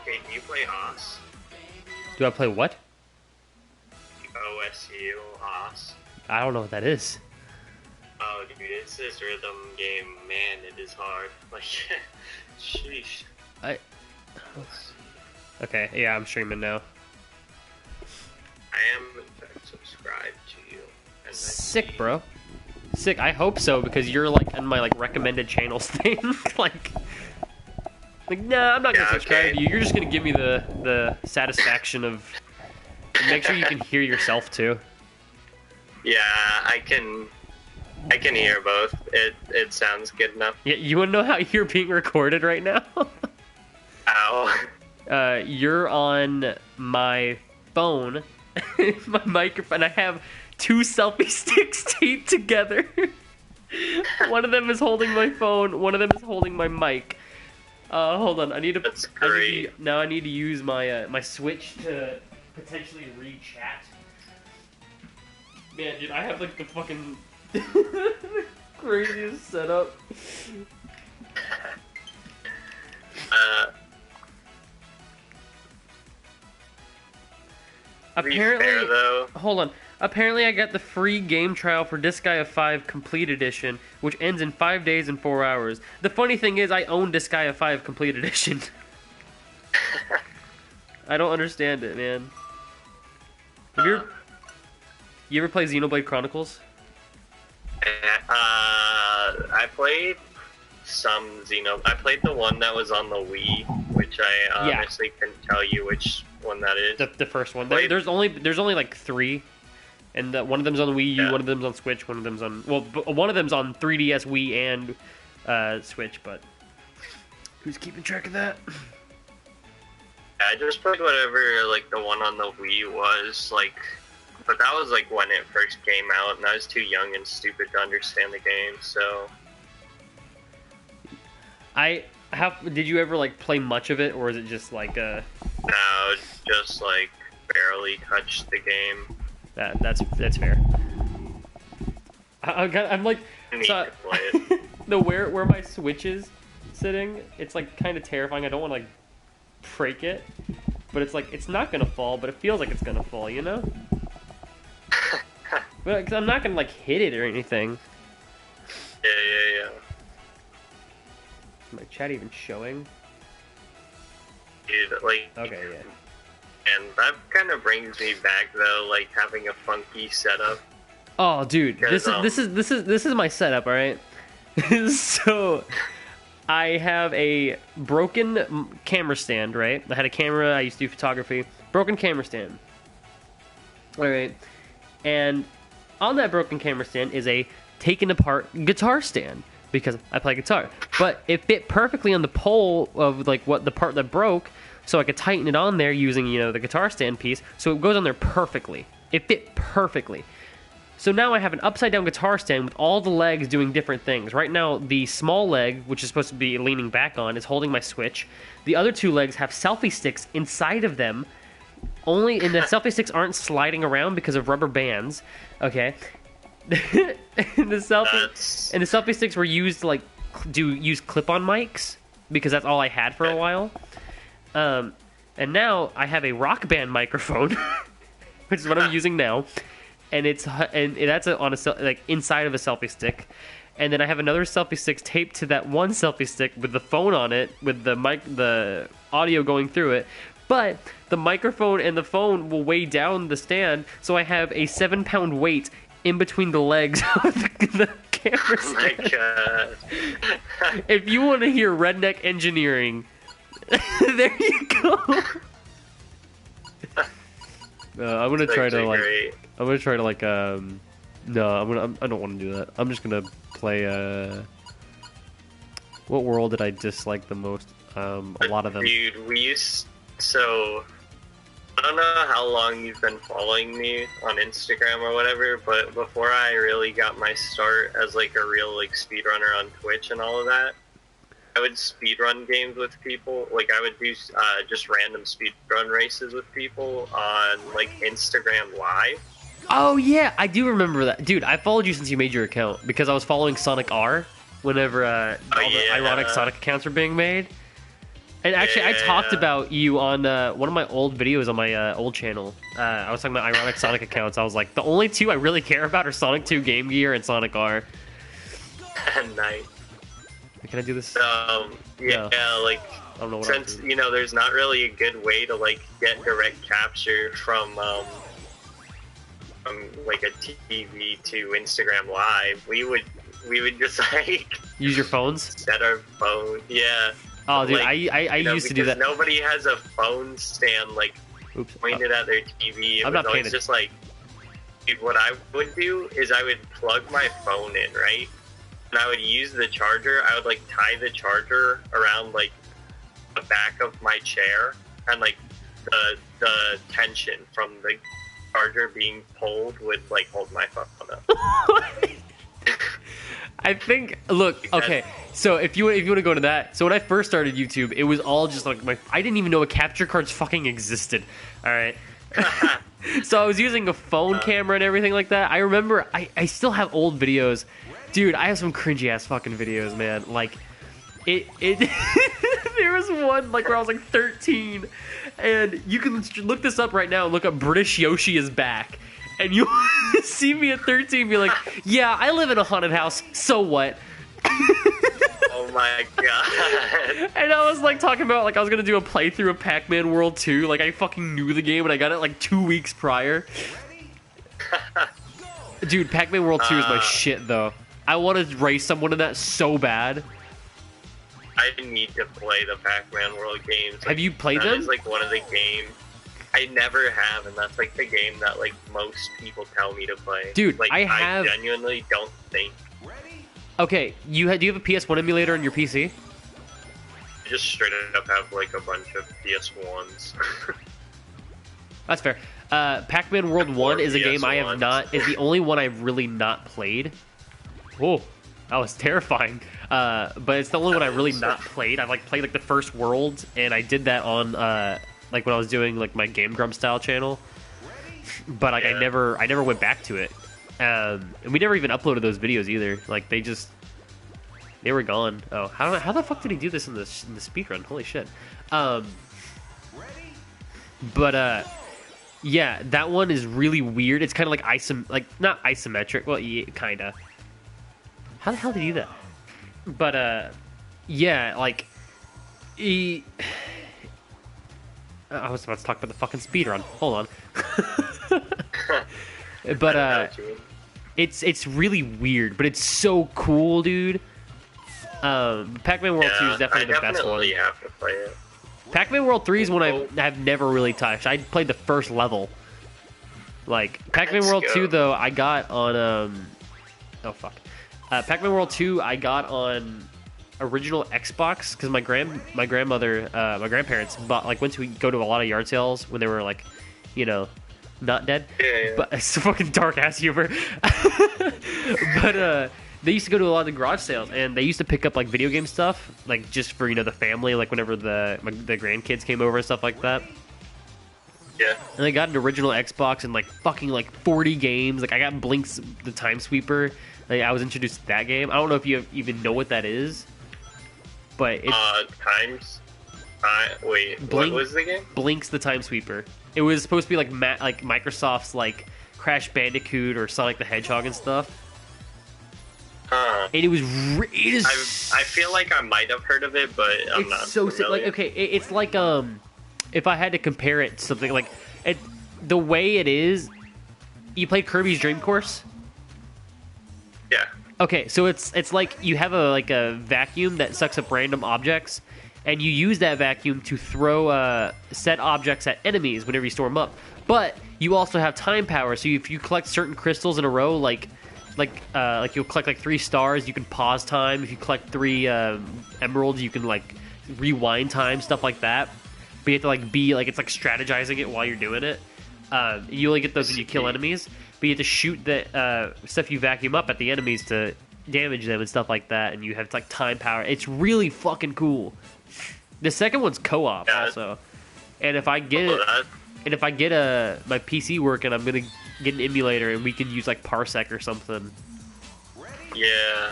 Okay, do you play Haas? Do I play what? OSU, Haas. I don't know what that is. Oh, dude, it's this rhythm game. Man, it is hard. Like, sheesh. Okay, yeah, I'm streaming now. I am subscribed to you. And Sick, bro. Sick. I hope so because you're like in my like recommended channels thing. like, nah, I'm not gonna subscribe to you. You're just gonna give me the satisfaction of make sure you can hear yourself too. Yeah, I can hear both. It sounds good enough. Yeah, you wanna know how you're being recorded right now? Ow. You're on my phone, my microphone. I have two selfie sticks taped together. One of them is holding my phone. One of them is holding my mic. Hold on. I need to. That's great. I need to use my my Switch to potentially read chat. Man, dude, I have like the fucking craziest setup. Apparently, fair, though. hold on. Apparently, I got the free game trial for Disgaea 5 Complete Edition, which ends in 5 days and 4 hours. The funny thing is, I own Disgaea 5 Complete Edition. I don't understand it, man. Have you ever played Xenoblade Chronicles? I played some I played the one that was on the Wii, which I honestly couldn't tell you which one that is. The first one. There's only like 3, and one of them's on the Wii U, one of them's on Switch, one of them's on one of them's on 3DS, Wii, and Switch. But who's keeping track of that? I just played whatever like the one on the Wii was like, but that was like when it first came out, and I was too young and stupid to understand the game. So, did you ever like play much of it, or is it just like No, just like barely touched the game. That's fair. I'm like, so, to play it. where my Switch is sitting, it's like kind of terrifying. I don't want to like break it, but it's like it's not gonna fall, but it feels like it's gonna fall, you know? But cause I'm not gonna like hit it or anything. Yeah. Is my chat even showing? Dude, like. Okay, yeah. And that kind of brings me back though, like having a funky setup. Oh, dude, this is my setup, all right? So, I have a broken camera stand, right? I had a camera. I used to do photography. Broken camera stand. All right, and on that broken camera stand is a taken apart guitar stand because I play guitar. But it fit perfectly on the pole of like the part that broke. So I could tighten it on there using, the guitar stand piece. So it goes on there perfectly. It fit perfectly. So now I have an upside down guitar stand with all the legs doing different things. Right now, the small leg, which is supposed to be leaning back on, is holding my Switch. The other 2 legs have selfie sticks inside of them. And the selfie sticks aren't sliding around because of rubber bands. Okay. and the selfie sticks were used to use clip-on mics because that's all I had for a while. And now I have a Rock Band microphone, which is what I'm using now, and that's inside of a selfie stick, and then I have another selfie stick taped to that one selfie stick with the phone on it, with the audio going through it, but the microphone and the phone will weigh down the stand, so I have a 7-pound weight in between the legs of the camera stand. Oh my god! If you want to hear redneck engineering. There you go. I'm gonna try to great. I'm gonna try to no, I don't want to do that. I'm just gonna play. What world did I dislike the most? A lot of them. Dude, so I don't know how long you've been following me on Instagram or whatever, but before I really got my start as like a real like speedrunner on Twitch and all of that, I would speedrun games with people. Like, I would do just random speedrun races with people on, like, Instagram Live. Oh, yeah, I do remember that. Dude, I followed you since you made your account because I was following Sonic R whenever all the ironic Sonic accounts were being made. And actually, I talked about you on one of my old videos on my old channel. I was talking about ironic Sonic accounts. I was like, the only two I really care about are Sonic 2 Game Gear and Sonic R. Nice. Can I do this? Yeah, no. like, I don't know what since, you know, there's not really a good way to, like, get direct capture from like, a TV to Instagram Live, we would just, like... Use your phones? Set our phone, yeah. Oh, dude, like, I used to do that. Nobody has a phone stand, like, pointed at their TV. I'm not paying It's just like, dude, what I would do is I would plug my phone in, right? And I would use the charger. I would, like, tie the charger around, like, the back of my chair, and, like, the tension from the charger being pulled would, like, hold my phone up. I think, look, okay, so if you want to go into that, so when I first started YouTube, it was all just like I didn't even know what capture cards fucking existed, alright? So I was using a phone camera and everything like that. I remember, I still have old videos. Dude, I have some cringy ass fucking videos, man. Like, it there was one, like, where I was like 13, and you can look this up right now and look up British Yoshi is back. And you see me at 13 be like, yeah, I live in a haunted house, so what? Oh my god. And I was like talking about, like, I was gonna do a playthrough of Pac-Man World 2. Like, I fucking knew the game and I got it like 2 weeks prior. Dude, Pac-Man World 2 is my shit, though. I want to race someone in that so bad. I need to play the Pac-Man World games. Like, have you played them? That is, like, one of the games. I never have, and that's, like, the game that, like, most people tell me to play. Dude, like, I genuinely don't think. Okay, do you have a PS1 emulator on your PC? I just straight up have, like, a bunch of PS1s. That's fair. Pac-Man World 1 is a game I have not... is the only one I've really not played. Whoa, that was terrifying. But it's the only one I really not played. I've, like, played, like, the first world, and I did that on... like when I was doing like my Game Grump style channel, but like I never went back to it, and we never even uploaded those videos either. Like they were gone. Oh, how the fuck did he do this in the speedrun? Holy shit. But yeah, that one is really weird. It's kind of like not isometric. Well, yeah, kind of. How the hell did he do that? But yeah, like I was about to talk about the fucking speedrun. Hold on. But it's really weird, but it's so cool, dude. Pac-Man World 2 is definitely the best one. Have to play it. Pac-Man World 3 is one I've never really touched. I played the first level. Like Pac-Man World 2 though, I got on oh fuck. Pac-Man World 2 I got on original Xbox because my grandmother, my grandparents went to go to a lot of yard sales when they were like, you know, not dead. Yeah. But it's fucking dark ass humor. But they used to go to a lot of the garage sales, and they used to pick up like video game stuff, like just for, you know, the family, like whenever the grandkids came over and stuff like that. Yeah. And I got an original Xbox and like fucking like 40 games. Like I got Blinks the Time Sweeper. Like I was introduced to that game. I don't know if you even know what that is. But it's what was the game? Blinks the Time Sweeper. It was supposed to be like Microsoft's like Crash Bandicoot or Sonic the Hedgehog and stuff. And it is. I feel like I might have heard of it, but I'm not so familiar. like okay, it's like if I had to compare it to something like the way it is. You played Kirby's Dream Course? Yeah. Okay, so it's like you have a vacuum that sucks up random objects, and you use that vacuum to throw set objects at enemies whenever you store them up. But you also have time power, so if you collect certain crystals in a row, like you'll collect like 3 stars, you can pause time. If you collect 3 emeralds, you can like rewind time, stuff like that. But you have to like be like it's like strategizing it while you're doing it. You only get those when you kill enemies. But you have to shoot the stuff you vacuum up at the enemies to damage them and stuff like that, and you have like time power. It's really fucking cool. The second one's co-op also, and if I get my PC working, I'm gonna get an emulator and we can use like Parsec or something. Yeah.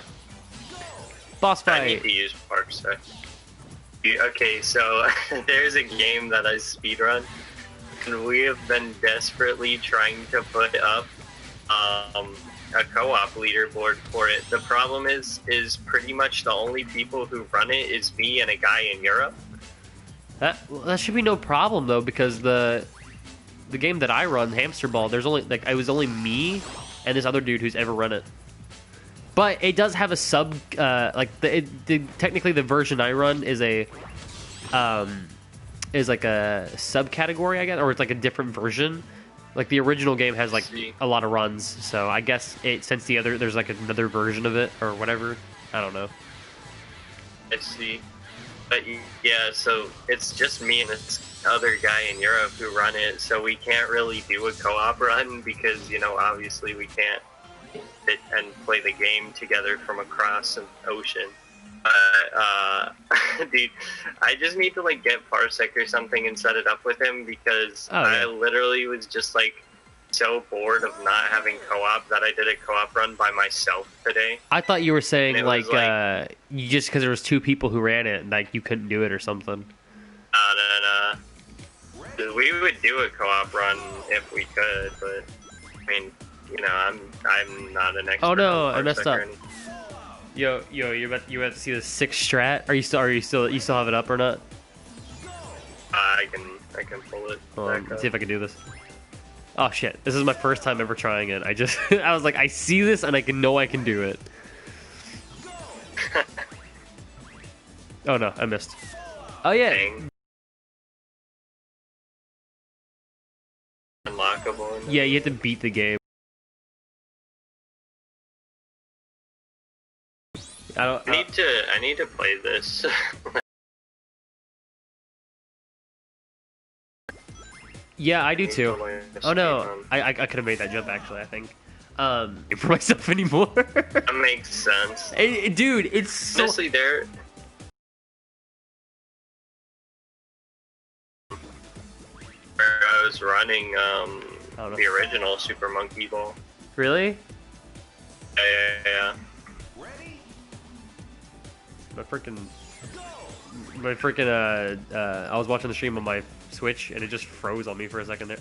Boss fight. I need to use Parsec. Okay, so there's a game that I speedrun, and we have been desperately trying to put up a co-op leaderboard for it. The problem is pretty much the only people who run it is me and a guy in Europe. That should be no problem though, because the game that I run, Hamster Ball, there's only it was only me and this other dude who's ever run it. But it does have a sub, technically the version I run is a like a subcategory, I guess, or it's like a different version. Like the original game has like a lot of runs, so I guess since there's like another version of it or whatever. I don't know. I see. But yeah, so it's just me and this other guy in Europe who run it, so we can't really do a co-op run because, obviously we can't sit and play the game together from across an ocean. Dude, I just need to get Parsec or something and set it up with him because I literally was just so bored of not having co-op that I did a co-op run by myself today. I thought you were saying you just because there was two people who ran it, you couldn't do it or something. No. We would do a co-op run if we could, but I mean, I'm not an expert. Oh no, I on messed up. Yo, you about to see the 6 strat? You still have it up or not? I can pull it. Let's see if I can do this. Oh shit! This is my first time ever trying it. I was like, I see this and I can do it. Oh no, I missed. Oh yeah. Dang. Unlockable. Yeah, you have to beat the game. I need to play this. Yeah, I do too. Oh no, I could have made that jump actually, I think. For myself anymore. That makes sense. Dude, it's so... Honestly, where I was running the original Super Monkey Ball. Really? Yeah. My freaking I was watching the stream on my Switch and it just froze on me for a second there.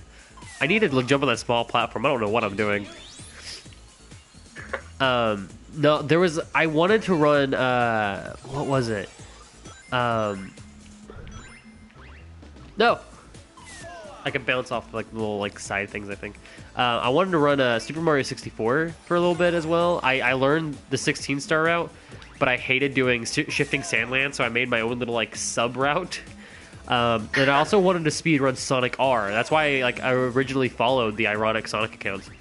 I need to jump on that small platform. I don't know what I'm doing. No, I wanted to run what was it? No. I can bounce off little side things, I think. I wanted to run Super Mario 64 for a little bit as well. I learned the 16-star route, but I hated doing shifting sandland, so I made my own little sub route. And I also wanted to speedrun Sonic R. That's why I originally followed the ironic Sonic accounts,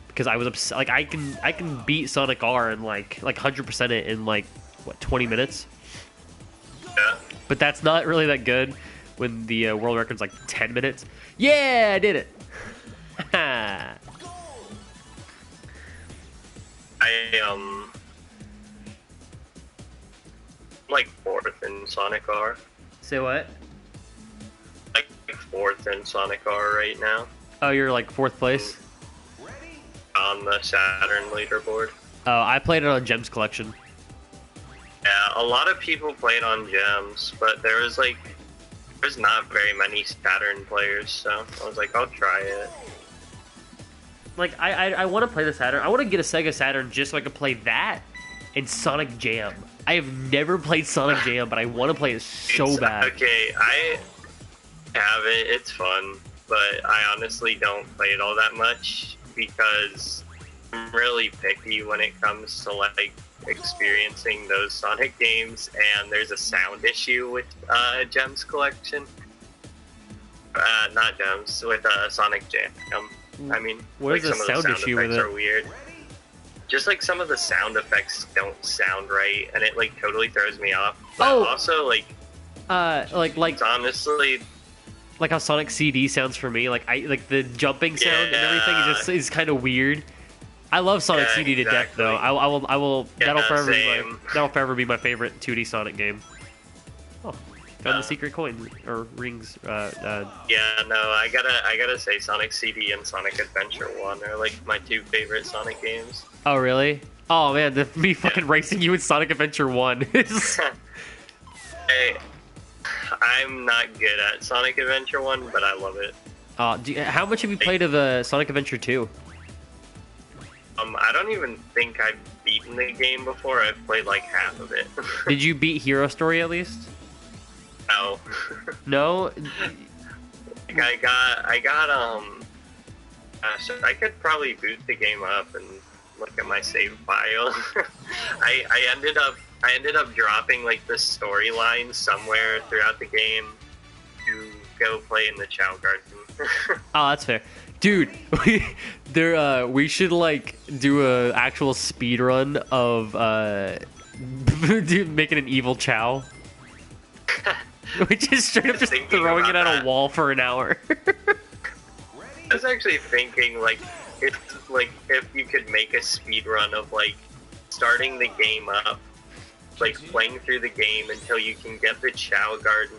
because I was I can beat Sonic R and 100% it in 20 minutes. Yeah. But that's not really that good when the world record's 10 minutes. Yeah, I did it. I'm fourth in Sonic R. Say what? Fourth in Sonic R right now. Oh, you're 4th place? On the Saturn leaderboard. Oh, I played it on Gems Collection. Yeah, a lot of people played on Gems, but there's not very many Saturn players, so I was I'll try it. I want to play the Saturn. I want to get a Sega Saturn just so I can play that and Sonic Jam. I have never played Sonic Jam, but I want to play it so bad. Okay, I have it. It's fun, but I honestly don't play it all that much because I'm really picky when it comes to experiencing those Sonic games, and there's a sound issue with Gems Collection. Not Gems, with Sonic Jam. I mean, what is the sound issue with it? Are weird. Just some of the sound effects don't sound right, and it totally throws me off. But also it's honestly how Sonic CD sounds for me. The jumping sound and everything is kind of weird. I love Sonic CD to death, though. I will. Yeah, that'll forever be my favorite 2D Sonic game. Oh, found the secret coin or rings. Yeah, no, I gotta say, Sonic CD and Sonic Adventure 1 are my 2 favorite Sonic games. Oh really? Oh man, me fucking racing you in Sonic Adventure 1 is. Hey, I'm not good at Sonic Adventure 1, but I love it. How much have you played of Sonic Adventure 2? I don't even think I've beaten the game before. I've played like half of it. Did you beat Hero Story at least? No. No? So I could probably boot the game up and look at my save file. I ended up dropping like the storyline somewhere throughout the game to go play in the Chow Garden. Oh, that's fair. Dude, we should like do a actual speed run of making an evil Chow. We just straight up just throwing it at a wall for an hour. I was actually thinking like if you could make a speed run of like starting the game up, like playing through the game until you can get the Chow Garden,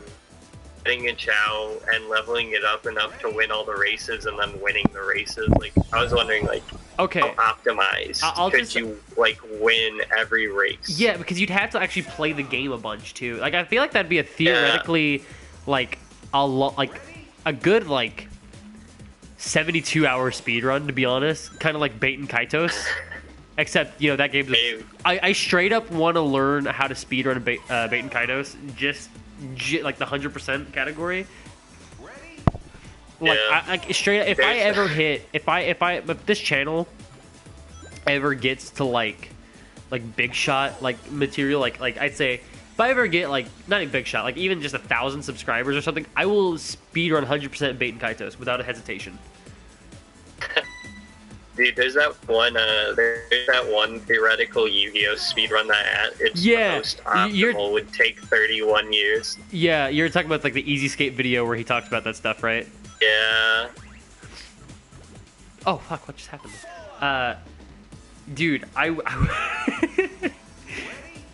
getting a Chow and leveling it up enough to win all the races and then winning the races. Like I was wondering like okay, how optimized could you like win every race? Yeah, because you'd have to actually play the game a bunch too. Like I feel like that'd be a theoretically like a good like 72-hour speed run, to be honest. Kind of like Bait and Kaitos. Except, you know, that game's... I straight up want to learn how to speedrun Bait and Kaitos. Just like the 100% category. Like, yeah. Straight up, if this channel ever gets to like big shot, like material, like I'd say, if I ever get like, not a big shot, like even just 1,000 subscribers or something, I will speedrun 100% Bait and Kaitos without a hesitation. Dude, there's that one theoretical Yu-Gi-Oh speedrun that it's the most optimal would take 31 years. Yeah, you're talking about like the Easy Skate video where he talks about that stuff, right? Yeah. Oh fuck! What just happened? Dude,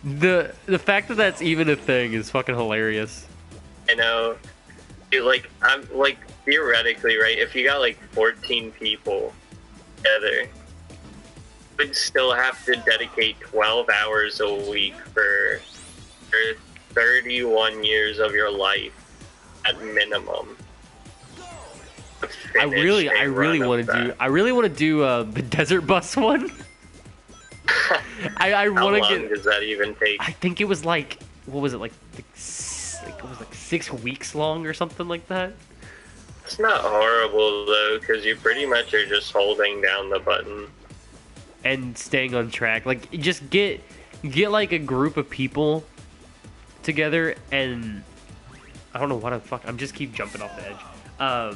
the fact that that's even a thing is fucking hilarious. I know. Dude, like I'm like theoretically, right? If you got like 14 people together, you would still have to dedicate 12 hours a week for 31 years of your life at minimum. I really want to do the Desert Bus one. I want to get. How long does that even take? I think it was like, what was it, like it was like 6 weeks long or something like that. It's not horrible though, because you pretty much are just holding down the button and staying on track. Like, just get like a group of people together, and I don't know what the fuck. I'm just keep jumping off the edge.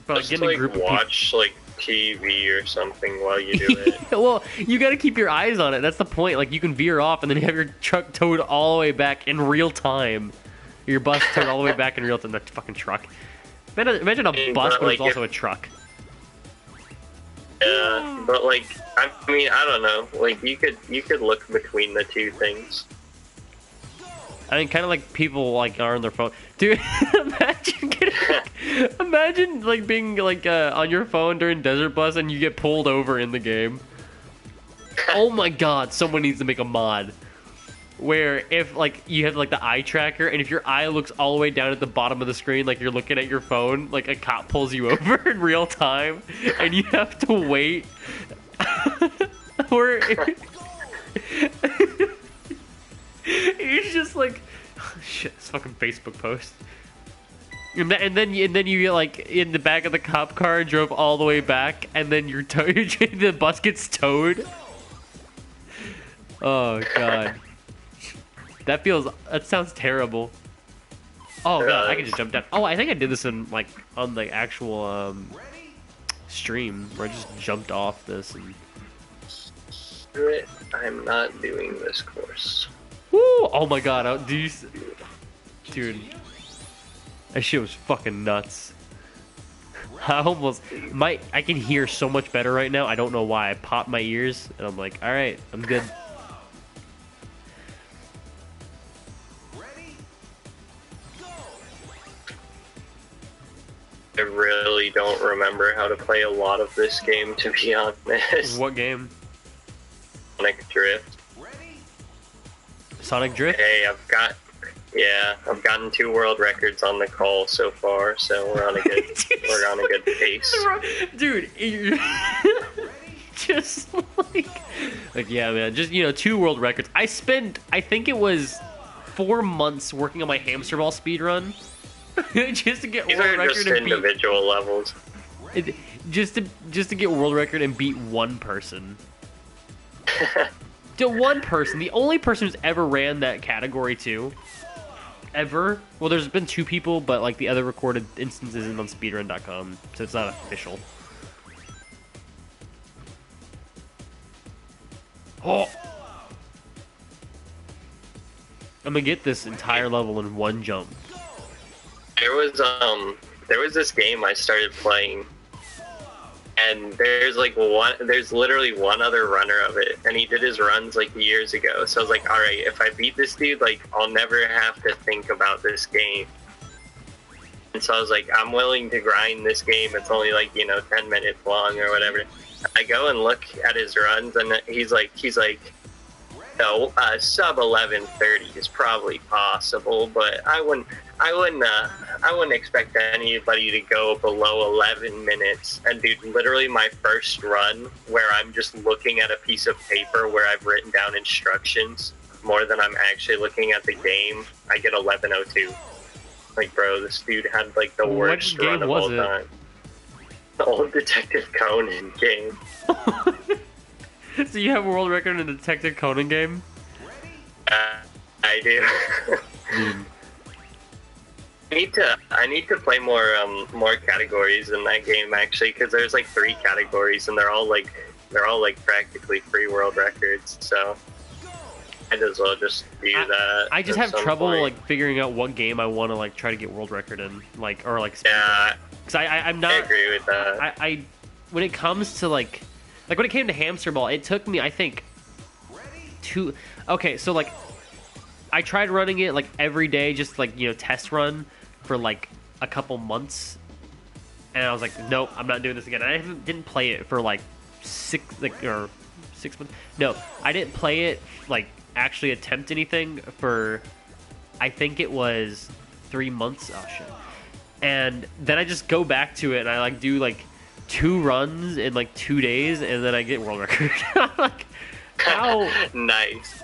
But just getting a group watch of like TV or something while you do it. Well, you got to keep your eyes on it. That's the point. Like, you can veer off and then you have your truck towed all the way back in real time. Your bus towed all the way back in real time. That fucking truck. Imagine a bus, but it's also a truck. Yeah, but like, I mean, I don't know. Like, you could look between the two things. I mean, kind of like people like are on their phone, dude. Imagine like being like on your phone during Desert Bus and you get pulled over in the game. Oh my god! Someone needs to make a mod where if like you have like the eye tracker, and if your eye looks all the way down at the bottom of the screen, like you're looking at your phone, like a cop pulls you over in real time, and you have to wait. Or it's just like, oh, shit, this fucking Facebook post. And then you get like in the back of the cop car and drove all the way back, and then you're the bus gets towed. Oh god. That sounds terrible. Oh god, I can just jump down. Oh, I think I did this on the actual stream where I just jumped off this and. Screw it, I'm not doing this course. Woo! Oh my god, dude, that shit was fucking nuts. I can hear so much better right now. I don't know why. I popped my ears and I'm like, all right, I'm good. I really don't remember how to play a lot of this game, to be honest. What game? Sonic Drift. Sonic Drift? Hey, Yeah, I've gotten 2 world records on the call so far, so we're on a good pace. Dude, just like yeah, man, just 2 world records. I think it was 4 months working on my hamster ball speed run just to get These world are record just and individual levels. Just to get world record and beat one person. To one person, the only person who's ever ran that category too. Ever. Well, there's been 2 people, but like the other recorded instance isn't on speedrun.com, so it's not official. Oh! I'm gonna get this entire level in one jump. There was this game I started playing, and there's literally one other runner of it, and he did his runs like years ago. So I was like, all right, if I beat this dude, like I'll never have to think about this game. And so I was like, I'm willing to grind this game. It's only like 10 minutes long or whatever. I go and look at his runs, and he's like, no, sub 11:30 is probably possible, but I wouldn't expect anybody to go below 11 minutes. And dude, literally my first run where I'm just looking at a piece of paper where I've written down instructions more than I'm actually looking at the game, I get 11:02. Like, bro, this dude had like the worst run of all time. The old Detective Conan game. So you have a world record in a Detective Conan game? I do. I need to play more categories in that game actually, because there's like 3 categories and they're all like practically free world records. So I'd as well just do that. I just have trouble like figuring out what game I want to like try to get world record in, yeah. Because I'm not. I agree with that. I when it comes to like when it came to hamster ball, it took me I think 2. Okay, so like I tried running it like every day, just like test run for like a couple months, and I was like, nope, I'm not doing this again. I didn't play it for like 6 months. No, I didn't play it like actually attempt anything for I think it was 3 months. Oh shit. And then I just go back to it and I like do like 2 runs in like 2 days and then I get world record. Like how nice.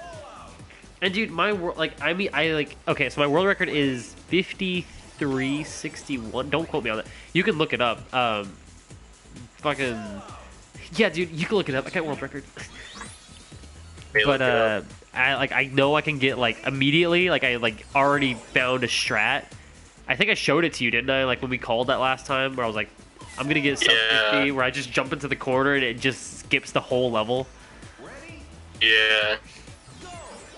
And dude, my okay, so my world record is 53:61. Don't quote me on that. You can look it up. Fucking yeah, dude, you can look it up. I got world record. But I know I can get like immediately. Like I like already found a strat. I think I showed it to you, didn't I? Like when we called that last time, where I was like, I'm gonna get sub 50, where I just jump into the corner and it just skips the whole level. Yeah.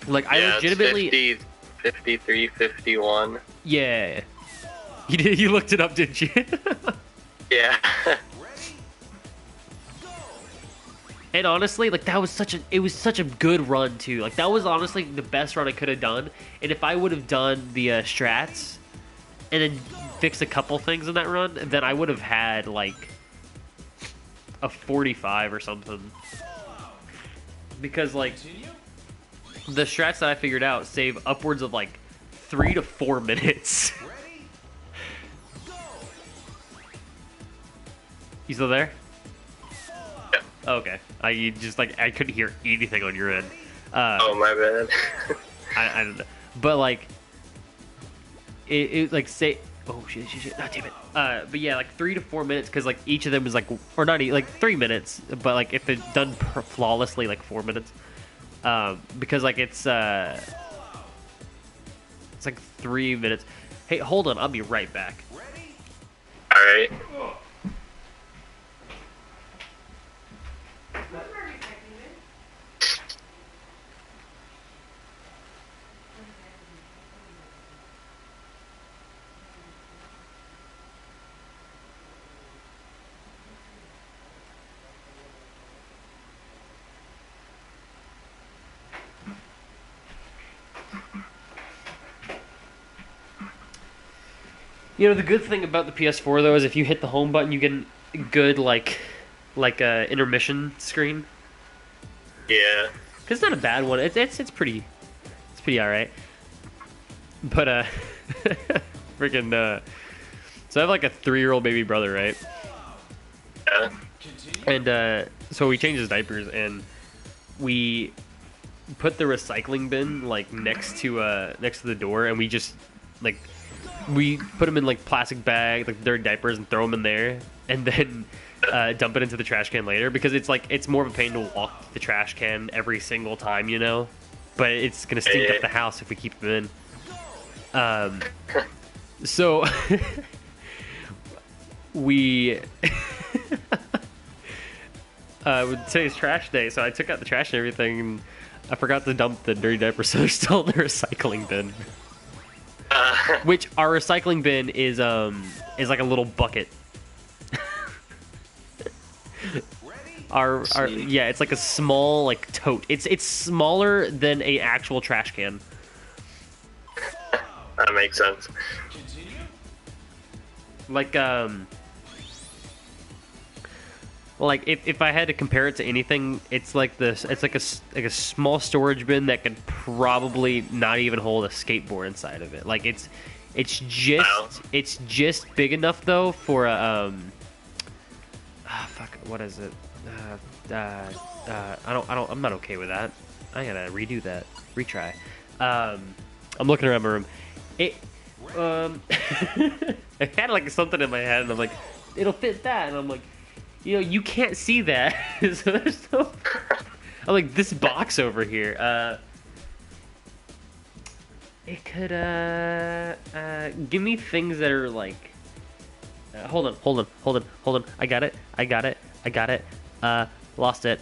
Like I legitimately it's 53, 51. Yeah. You looked it up, didn't you? Yeah. And honestly, like it was such a good run too. Like that was honestly the best run I could have done. And if I would have done the strats and then fixed a couple things in that run, then I would have had like a 45 or something. Because like the strats that I figured out save upwards of like 3 to 4 minutes. You still there? Yeah. Okay. I couldn't hear anything on your end. Oh my bad. I don't know, but like it like say oh shit. Oh, damn it. But yeah, like 3 to 4 minutes because like each of them is like or not like 3 minutes, but like if it's done flawlessly, like 4 minutes. Because like it's like 3 minutes. Hey, hold on, I'll be right back. All right. You know, the good thing about the PS4 though is if you hit the home button, you get a good like a intermission screen. Yeah. Cause it's not a bad one. It's pretty all right. But freaking so I have like a 3-year-old baby brother, right? Yeah. And so we changed his diapers, and we put the recycling bin like next to the door, and we just like we put them in like plastic bags, like their diapers, and throw them in there, and then dump it into the trash can later, because it's more of a pain to walk the trash can every single time, you know. But it's gonna stink up the house if we keep them in. So we today's trash day, so I took out the trash and everything, and I forgot to dump the dirty diapers, so they're still in the recycling bin. Which our recycling bin is like a little bucket. Yeah, it's like a small like tote. It's smaller than a actual trash can. That makes sense. Like if I had to compare it to anything, it's like this. It's like a small storage bin that could probably not even hold a skateboard inside of it. Like it's just big enough though for a what is it? I'm not okay with that. I gotta redo that. Retry. I'm looking around my room. I had like something in my head, and I'm like, it'll fit that, and I'm like, you can't see that. So there's no. I'm like, this box over here. It could give me things that are like. Hold on. I got it. Lost it.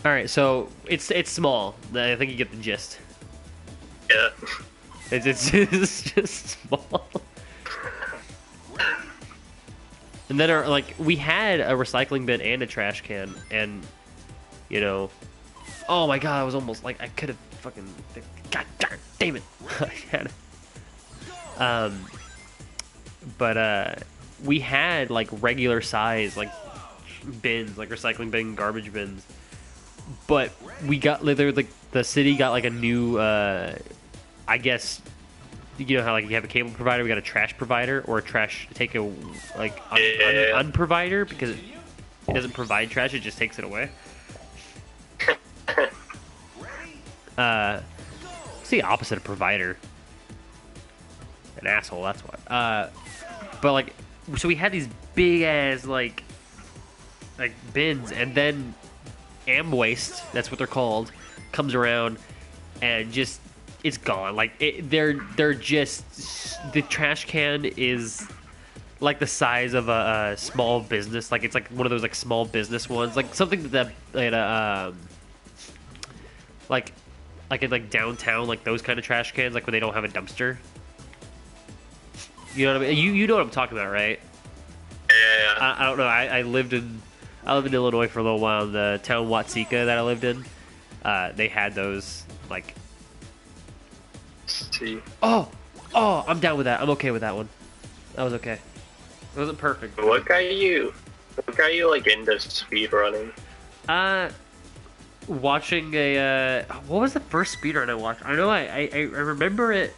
All right, so it's small. I think you get the gist. Yeah. It's just small. And then we had a recycling bin and a trash can, and oh my god, I was almost like I could have fucking god darn damn it. I had it. But we had like regular size like bins, like recycling bin, garbage bins. But we got like the city got like a new I guess you know how like you have a cable provider, we got a trash provider, or a trash take a like unprovider, because it doesn't provide trash, it just takes it away. It's the opposite of provider. An asshole, that's why. But like, so we had these big ass like bins, and then Amwaste, that's what they're called, comes around and just it's gone. Like they're just, the trash can is like the size of a small business. Like it's like one of those like small business ones, like something that like in like downtown, like those kind of trash cans, like when they don't have a dumpster. You know what I mean? You know what I'm talking about, right? Yeah. I don't know. I lived in Illinois for a little while. In the town Watsika that I lived in, they had those like. See. Oh, I'm down with that. I'm okay with that one. That was okay. It wasn't perfect. What got you like into speedrunning? Watching a what was the first speedrun I watched? I know I remember it.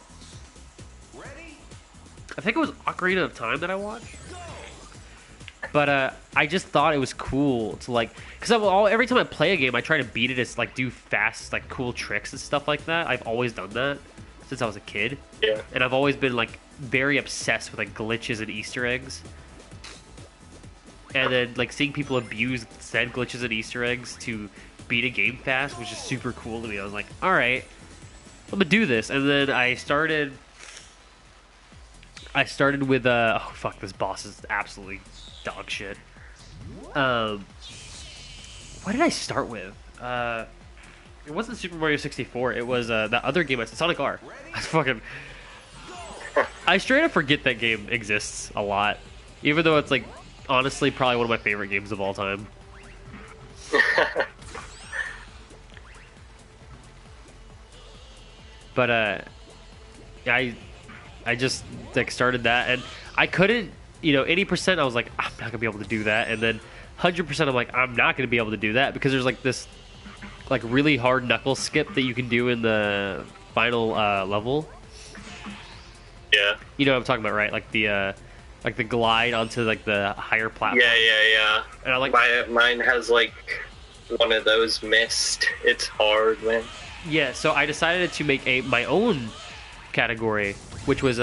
I think it was Ocarina of Time that I watched. But I just thought it was cool to like, because every time I play a game, I try to beat it as like do fast like cool tricks and stuff like that. I've always done that since I was a kid. Yeah. And I've always been like very obsessed with like glitches and Easter eggs. And then like seeing people abuse said glitches and Easter eggs to beat a game fast was just super cool to me. I was like, all right, I'm gonna do this. And then I started with oh fuck, this boss is absolutely dog shit. What did I start with? It wasn't Super Mario 64. It was the other game, Sonic R. I straight up forget that game exists a lot, even though it's like honestly probably one of my favorite games of all time. But I just like started that, and I couldn't, 80% I was like, I'm not gonna be able to do that, and then 100% I'm like, I'm not gonna be able to do that, because there's like this like really hard knuckle skip that you can do in the final level. Yeah. You know what I'm talking about, right? Like the glide onto like the higher platform. Yeah. And I like mine has like one of those missed. It's hard, man. Yeah, so I decided to make my own category, which was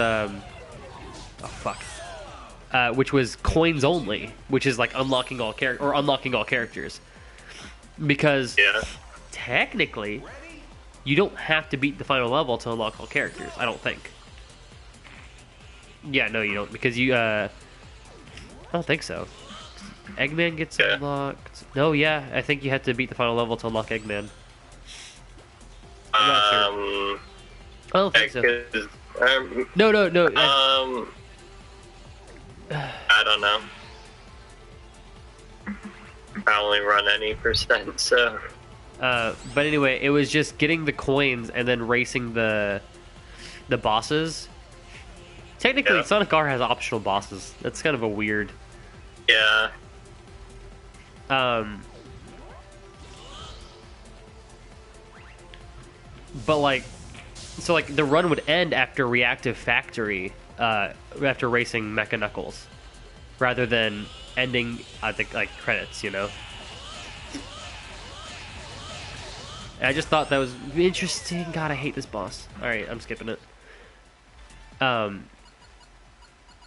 which was coins only, which is like unlocking all characters. Because technically, you don't have to beat the final level to unlock all characters. I don't think. Yeah, no, you don't, because you. I don't think so. Eggman gets unlocked. No, yeah, I think you have to beat the final level to unlock Eggman. I don't think so. No. I don't know. I only run any percent, so. But anyway, it was just getting the coins and then racing the bosses. Technically, Sonic R has optional bosses. That's kind of a weird. Yeah. But like, so like the run would end after Reactive Factory, after racing Mecha Knuckles, rather than ending at the like credits, you know. And I just thought that was interesting. God, I hate this boss. All right, I'm skipping it.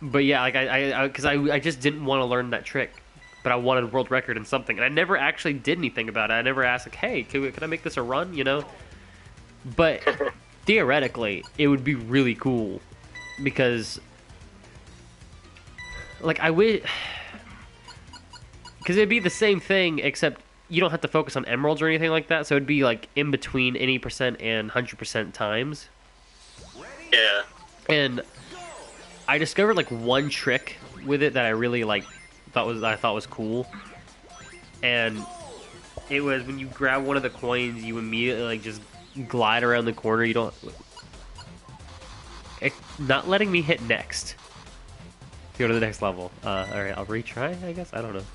But yeah, like I just didn't want to learn that trick, but I wanted world record in something, and I never actually did anything about it. I never asked like, hey, can I make this a run, you know? But theoretically, it would be really cool because, like, I wish, because it'd be the same thing except you don't have to focus on emeralds or anything like that. So it'd be like in between any percent and 100% times. Yeah. And I discovered like one trick with it that I really like thought was cool, and it was when you grab one of the coins, you immediately like just glide around the corner. You don't. It's not letting me hit next. Go to the next level. All right, I'll retry. I guess I don't know.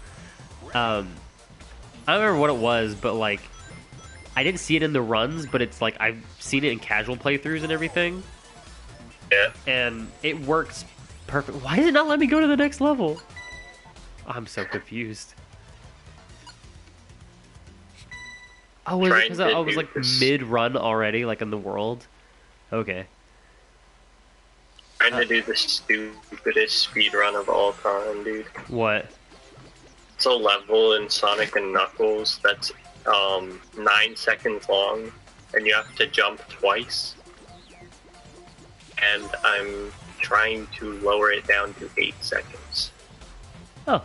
I don't remember what it was, but like I didn't see it in the runs, but it's like I've seen it in casual playthroughs and everything. Yeah. And it works perfect. Why did it not let me go to the next level? I'm so confused. Oh, was it because I was like mid-run already, like in the world? Okay. Trying to do the stupidest speedrun of all time, dude. What? It's a level in Sonic and Knuckles that's 9 seconds long, and you have to jump twice. And I'm trying to lower it down to 8 seconds. Oh.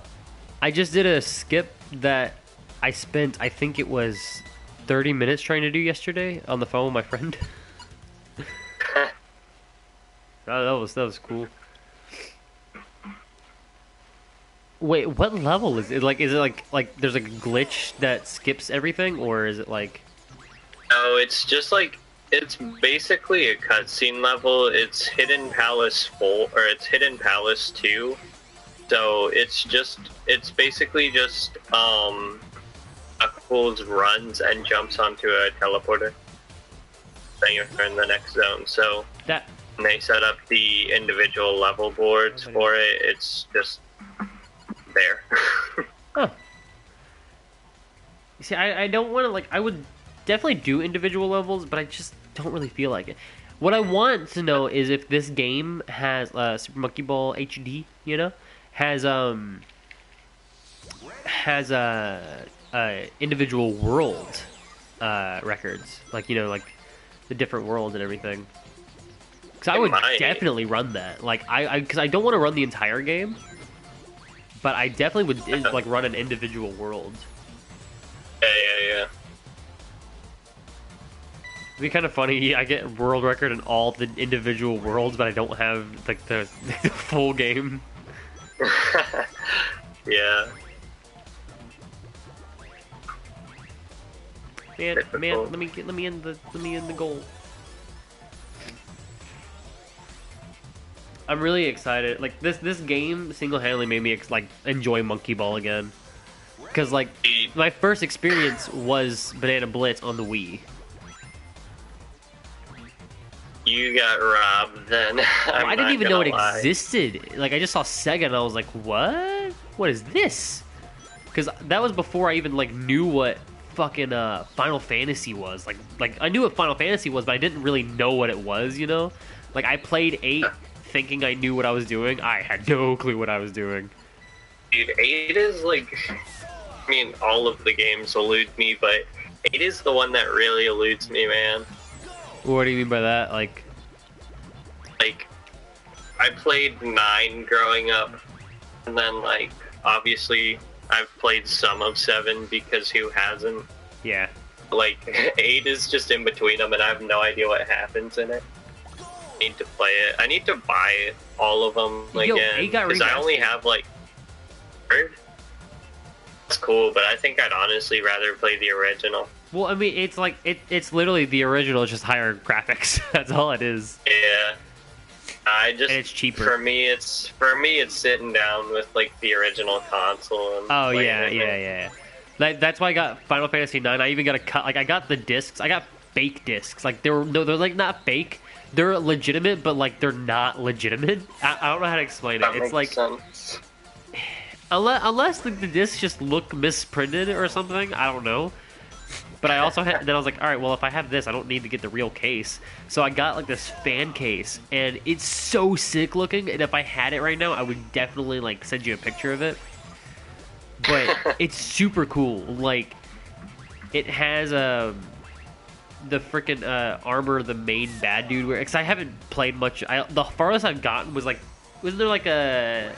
I just did a skip that I spent, I think it was 30 minutes trying to do yesterday on the phone with my friend. that was cool. Wait, what level is it? Like, is it like there's a glitch that skips everything, or is it like? No, it's just like it's basically a cutscene level. It's Hidden Palace 4, or it's Hidden Palace 2. So it's basically just Knuckles runs and jumps onto a teleporter. Then you're in the next zone. So that when they set up the individual level boards for it, it's just there. Huh. You see, I don't want to, like, I would definitely do individual levels, but I just don't really feel like it. What I want to know is if this game has Super Monkey Ball HD, you know, has individual world records, like, you know, like the different worlds and everything. Because I would definitely run that. Like, because I don't want to run the entire game, but I definitely would like run an individual world. Yeah. It'd be kind of funny. I get world record in all the individual worlds, but I don't have like the full game. Yeah. Man, let me end the goal. I'm really excited. Like this game single-handedly made me like enjoy Monkey Ball again. Cause like my first experience was Banana Blitz on the Wii. You got robbed then. I didn't even know it existed. Like, I just saw Sega and I was like, what? What is this? Because that was before I even, like, knew what fucking Final Fantasy was. Like I knew what Final Fantasy was, but I didn't really know what it was, you know? Like, I played 8 thinking I knew what I was doing. I had no clue what I was doing. Dude, 8 is, like... I mean, all of the games elude me, but 8 is the one that really eludes me, man. What do you mean by that? Like, I played 9 growing up, and then, like, obviously, I've played some of 7 because who hasn't? Yeah. Like, 8 is just in between them, and I have no idea what happens in it. I need to play it. I need to buy all of them again, because I only have, like, 3rd. It's cool, but I think I'd honestly rather play the original. Well, I mean, it's like it's literally the original, it's just higher graphics. That's all it is. Yeah, and it's cheaper. For me, it's sitting down with like the original console. And oh yeah. That's why I got Final Fantasy 9. I even got I got the discs. I got fake discs. Like they're like not fake. They're legitimate, but like they're not legitimate. I don't know how to explain it. It's like sense. Unless the discs just look misprinted or something, I don't know. But I also had, then I was like, all right, well, if I have this, I don't need to get the real case. So I got like this fan case, and it's so sick looking. And if I had it right now, I would definitely like send you a picture of it. But it's super cool. Like, it has the freaking armor the main bad dude wears. Because I haven't played much. The farthest I've gotten was like, wasn't there like a...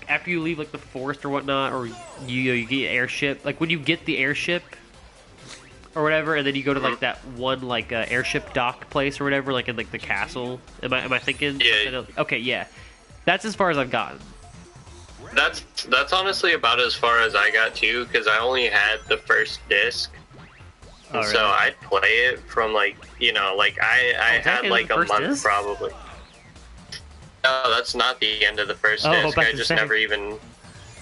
After you leave like the forest or whatnot, or you get an airship, like when you get the airship or whatever, and then you go to like that one like airship dock place or whatever, like in like the castle. Am I thinking? Yeah. Okay, yeah. That's as far as I've gotten. That's honestly about as far as I got too, because I only had the first disc. Oh, so really? I'd play it from like, you know, like I had like a month disc? probably. No, that's not the end of the first disc. I just never even...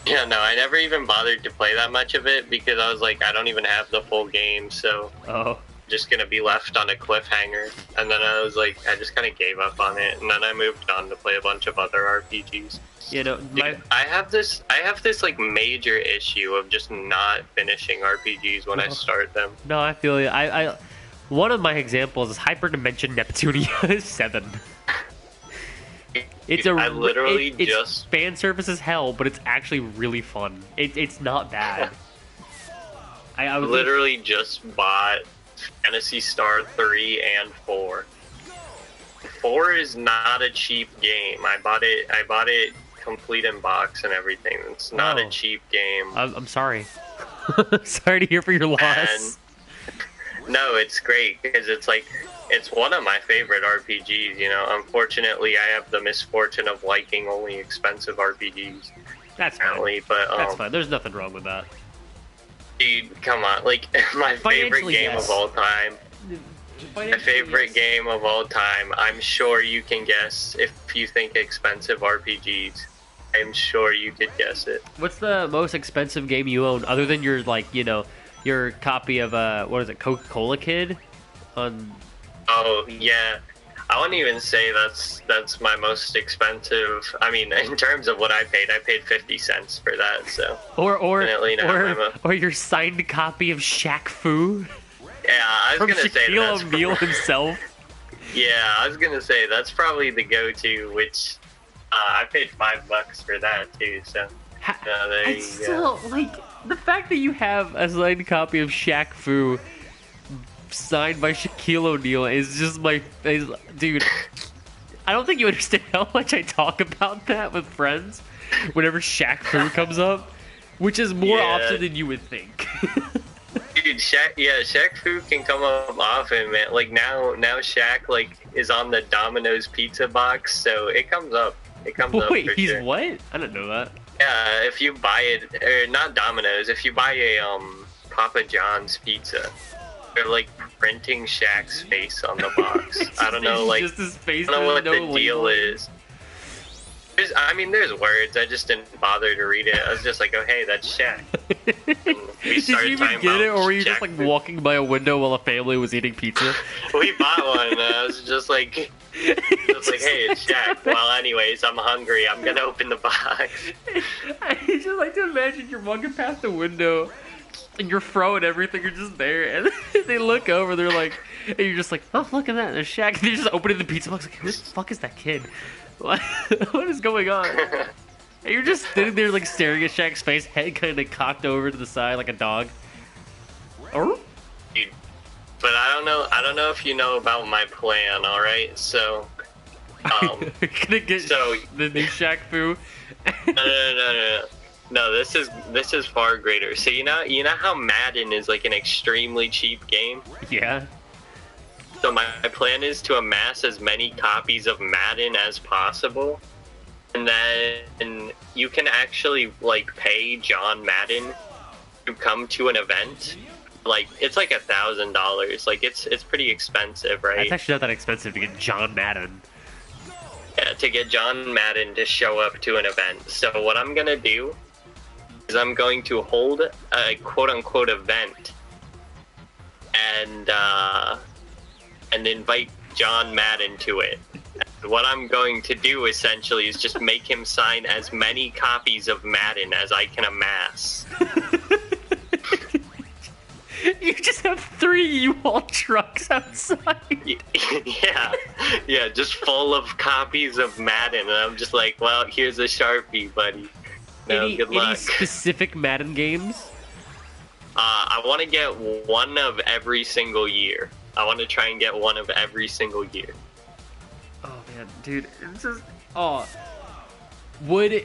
Yeah, no, I never even bothered to play that much of it because I was like, I don't even have the full game, so... I'm just gonna be left on a cliffhanger. And then I was like, I just kind of gave up on it, and then I moved on to play a bunch of other RPGs. You know, I have this like major issue of just not finishing RPGs when I start them. No, I feel you. One of my examples is Hyperdimension Neptunia 7. It's it's fan service as hell, but it's actually really fun. It's not bad. I literally just bought Phantasy Star 3 and 4. 4 is not a cheap game. I bought it complete in box and everything. It's not a cheap game. I'm sorry. Sorry to hear for your loss. No, it's great because it's one of my favorite RPGs, you know. Unfortunately, I have the misfortune of liking only expensive RPGs. That's fine. But, that's fine. There's nothing wrong with that. Dude, come on. Like, my favorite game of all time. My favorite game of all time. I'm sure you can guess if you think expensive RPGs. I'm sure you could guess it. What's the most expensive game you own, other than your, like, you know, your copy of, what is it, Coca-Cola Kid? Oh, yeah. I wouldn't even say that's my most expensive. I mean, in terms of what I paid 50 cents for that, so... Or your signed copy of Shaq Fu? Yeah, I was going to say Shaquille O'Neal himself? Yeah, I was going to say, that's probably the go-to, which... I paid $5 for that, too, so... there you go. Like, the fact that you have a signed copy of Shaq Fu... signed by Shaquille O'Neal is just dude. I don't think you understand how much I talk about that with friends whenever Shaq Fu comes up, which is more often than you would think. Dude, Shaq Fu can come up often, man. Like now Shaq like is on the Domino's pizza box, so it comes up. Wait, for he's sure. what? I didn't know that. Yeah, if you buy it, or not Domino's, if you buy a Papa John's pizza. They're like printing Shaq's face on the box. I don't know, like, just his face, I don't know what the deal is. There's words. I just didn't bother to read it. I was just like, oh hey, that's Shaq. Did you even get it, or were you just like walking by a window while a family was eating pizza? We bought one. I was just like, It's like, hey, it's Jack. Well, anyways, I'm hungry. I'm gonna open the box. I just like to imagine you're walking past the window and your fro and everything are just there, and they look over, they're like, and you're just like, oh, look at that, there's Shaq. And they're just opening the pizza box, like, who the fuck is that kid? What is going on? And you're just sitting there, like, staring at Shaq's face, head kind of cocked over to the side like a dog. Oh? Dude, but I don't know if you know about my plan. All right, so. You're gonna get the new Shaq Fu. No, this is far greater. So you know how Madden is like an extremely cheap game? Yeah. So my plan is to amass as many copies of Madden as possible. And then you can actually like pay John Madden to come to an event. Like it's like $1,000. Like it's pretty expensive, right? It's actually not that expensive to get John Madden. Yeah, to get John Madden to show up to an event. So what I'm gonna do is I'm going to hold a quote-unquote event and invite John Madden to it. And what I'm going to do essentially is just make him sign as many copies of Madden as I can amass. You just have 3 U-Haul trucks outside. Yeah, just full of copies of Madden, and I'm just like, well, here's a Sharpie, buddy. No, good luck. Any specific Madden games? I want to get one of every single year. I want to try and get one of every single year. Oh man, dude, it's just would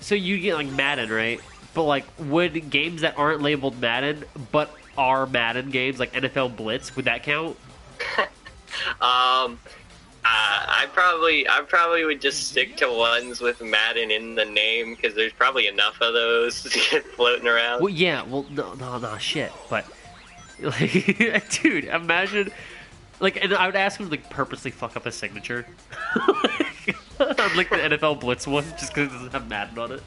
so you get like Madden, right? But like, would games that aren't labeled Madden but are Madden games, like NFL Blitz, would that count? I probably would just stick to ones with Madden in the name because there's probably enough of those to get floating around. Well, yeah, well, no, shit, but like, dude, imagine, like, and I would ask him to like purposely fuck up his signature, on like the NFL Blitz one, just because it doesn't have Madden on it.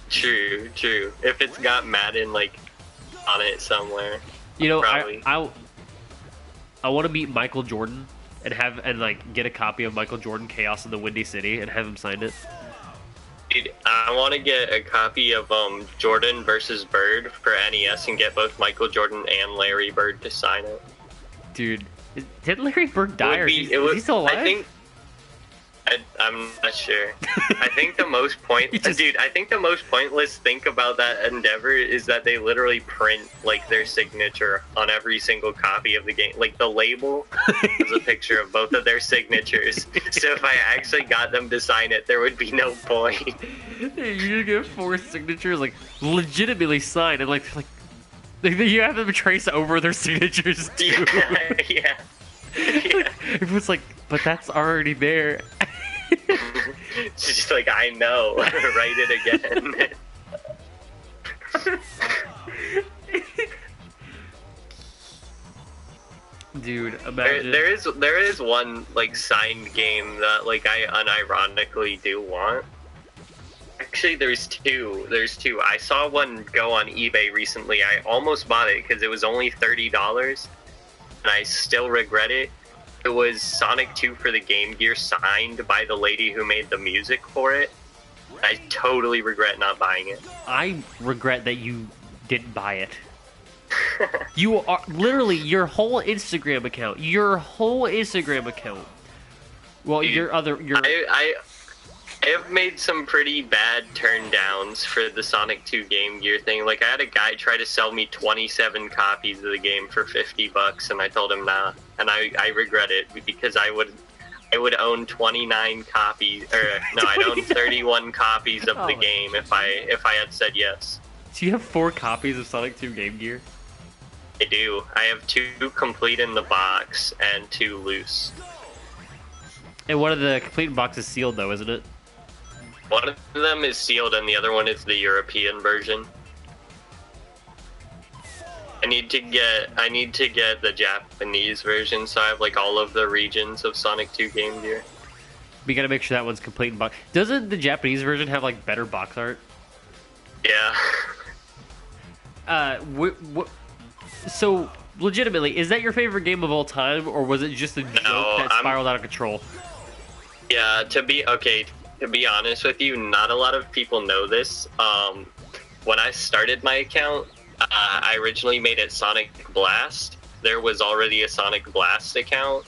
True. If it's got Madden like on it somewhere, you know, probably. I want to meet Michael Jordan and like get a copy of Michael Jordan Chaos in the Windy City and have him sign it. Dude, I want to get a copy of Jordan versus Bird for NES and get both Michael Jordan and Larry Bird to sign it. Dude, did Larry Bird die or is he still alive? I think I'm not sure. I think the most I think the most pointless thing about that endeavor is that they literally print like their signature on every single copy of the game. Like the label is a picture of both of their signatures. So if I actually got them to sign it, there would be no point. You're gonna get 4 signatures, like legitimately signed, and like you have them trace over their signatures too. Yeah. Everyone's like, but that's already there. It's just like, I know. Write it again. Dude, imagine. There is one like signed game that like I unironically do want. Actually, there's two. I saw one go on eBay recently. I almost bought it because it was only $30, and I still regret it. It was Sonic 2 for the Game Gear, signed by the lady who made the music for it. I totally regret not buying it. I regret that you didn't buy it. You are literally your whole Instagram account. Well, Dude, I have made some pretty bad turn downs for the Sonic 2 Game Gear thing. Like, I had a guy try to sell me 27 copies of the game for $50, and I told him nah. And I regret it because I would own 29 copies, or no, I'd own 31 copies of the game if I had said yes. So you have 4 copies of Sonic 2 Game Gear? I do. I have 2 complete in the box and 2 loose. And one of the complete box is sealed, though, isn't it? One of them is sealed, and the other one is the European version. I need to get the Japanese version, so I have like all of the regions of Sonic 2 Game Gear. We gotta make sure that one's complete in box. Doesn't the Japanese version have like better box art? Yeah. So, legitimately, is that your favorite game of all time, or was it just a joke that spiraled out of control? Yeah, to be honest with you, not a lot of people know this. When I started my account, I originally made it Sonic Blast. There was already a Sonic Blast account.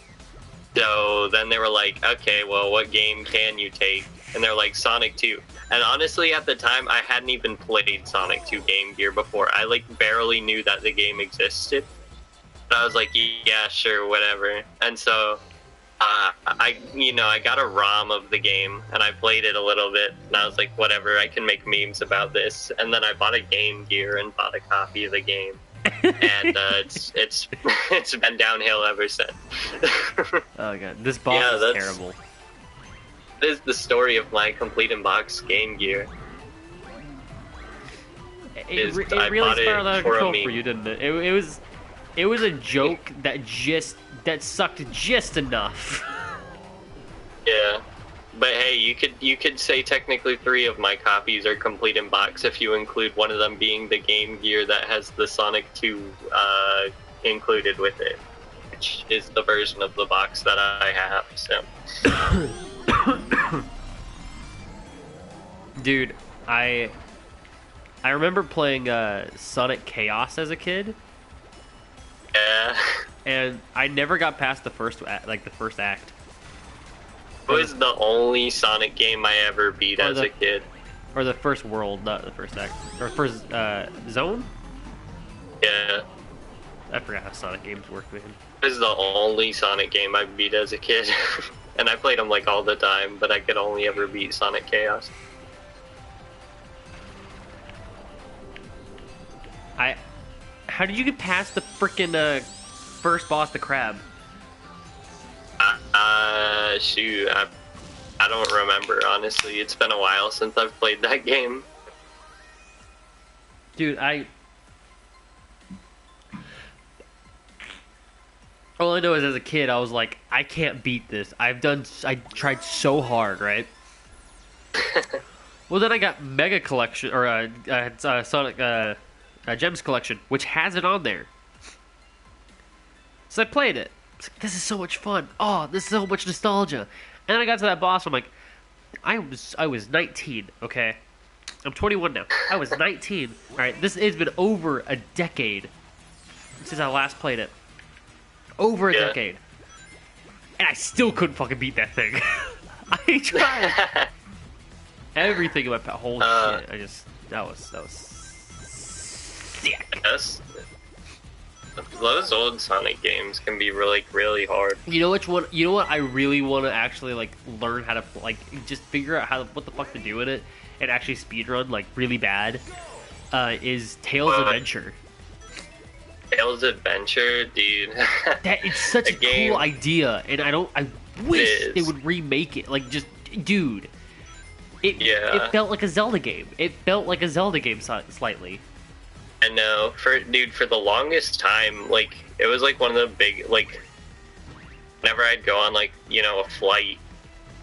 So then they were like, okay, well, what game can you take? And they're like, Sonic 2. And honestly, at the time, I hadn't even played Sonic 2 Game Gear before. I, like, barely knew that the game existed. But I was like, yeah, sure, whatever. And so, I got a ROM of the game, and I played it a little bit. And I was like, whatever, I can make memes about this. And then I bought a Game Gear and bought a copy of the game. And it's been downhill ever since. Oh, God. This boss is terrible. This is the story of my complete in-box Game Gear. It really spiraled out of control for you, didn't it? It was a joke that sucked just enough. Yeah, but hey, you could say technically 3 of my copies are complete in box if you include one of them being the Game Gear that has the Sonic 2 included with it, which is the version of the box that I have. So. Dude, I remember playing Sonic Chaos as a kid. Yeah. And I never got past the first act. It was the only Sonic game I ever beat as a kid. Or the first world, not the first act. Or first zone? Yeah. I forgot how Sonic games work, man. It was the only Sonic game I beat as a kid. And I played them like all the time, but I could only ever beat Sonic Chaos. How did you get past the frickin' first boss, the crab? Shoot, I don't remember, honestly. It's been a while since I've played that game. Dude, all I know is as a kid, I was like, I can't beat this. I tried so hard, right? Well, then I got Mega Collection, or Sonic Gems Collection, which has it on there. So I played it. I was like, this is so much fun. Oh, this is so much nostalgia. And then I got to that boss, I'm like, I was 19, okay? I'm 21 now. I was 19. Alright, this has been over a decade since I last played it. Over a decade. And I still couldn't fucking beat that thing. I tried. Everything about that whole shit. That was sick. Yes. Those old Sonic games can be really hard. You know which one? You know what? I really want to actually learn how to just figure out what the fuck to do in it and actually speedrun really bad. Is Tails Adventure. Tails Adventure, dude. It's such a cool idea, and I wish they would remake it. Dude. It felt like a Zelda game. It felt like a Zelda game slightly. I know, for the longest time, it was one of the big, whenever I'd go on a flight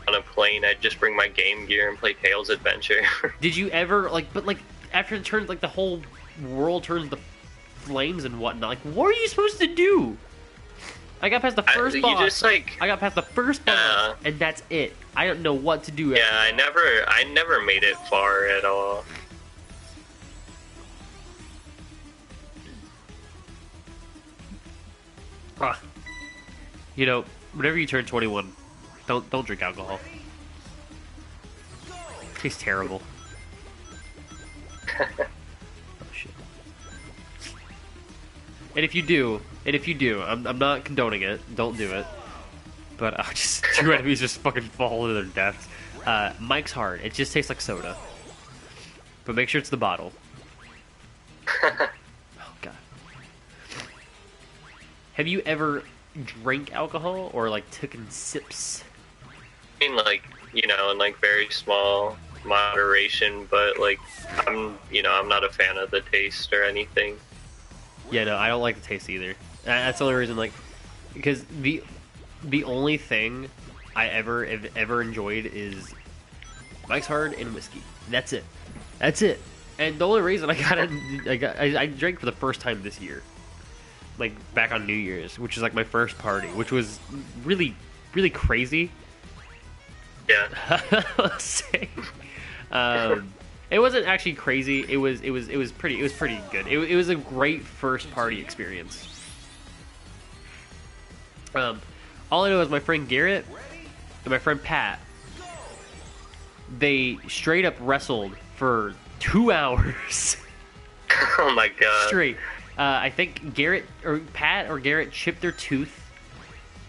on a plane, I'd just bring my Game Gear and play Tails Adventure. Did you ever after it turns the whole world turns to flames and whatnot? What are you supposed to do? I got past the first boss. I got past the first boss, and that's it. I don't know what to do. Yeah, I never made it far at all. You know, whenever you turn 21, don't drink alcohol. It tastes terrible. Oh shit. And if you do, I'm not condoning it. Don't do it. But I'll just two enemies just fucking fall to their deaths. Mike's Hard. It just tastes like soda. But make sure it's the bottle. Oh god. Have you ever drank alcohol or taken sips? I mean, in very small moderation, but I'm not a fan of the taste or anything. Yeah, no, I don't like the taste either. That's the only reason, because the only thing I ever enjoyed is Mike's Hard and whiskey. That's it. And the only reason I drank for the first time this year. like back on New Year's, which is like my first party, which was really really crazy. Yeah. Let's say. It wasn't actually crazy. It was pretty good. It was a great first party experience. All I know is my friend Garrett and my friend Pat, they straight up wrestled for 2 hours. Oh my god. Straight. I think Pat or Garrett chipped their tooth.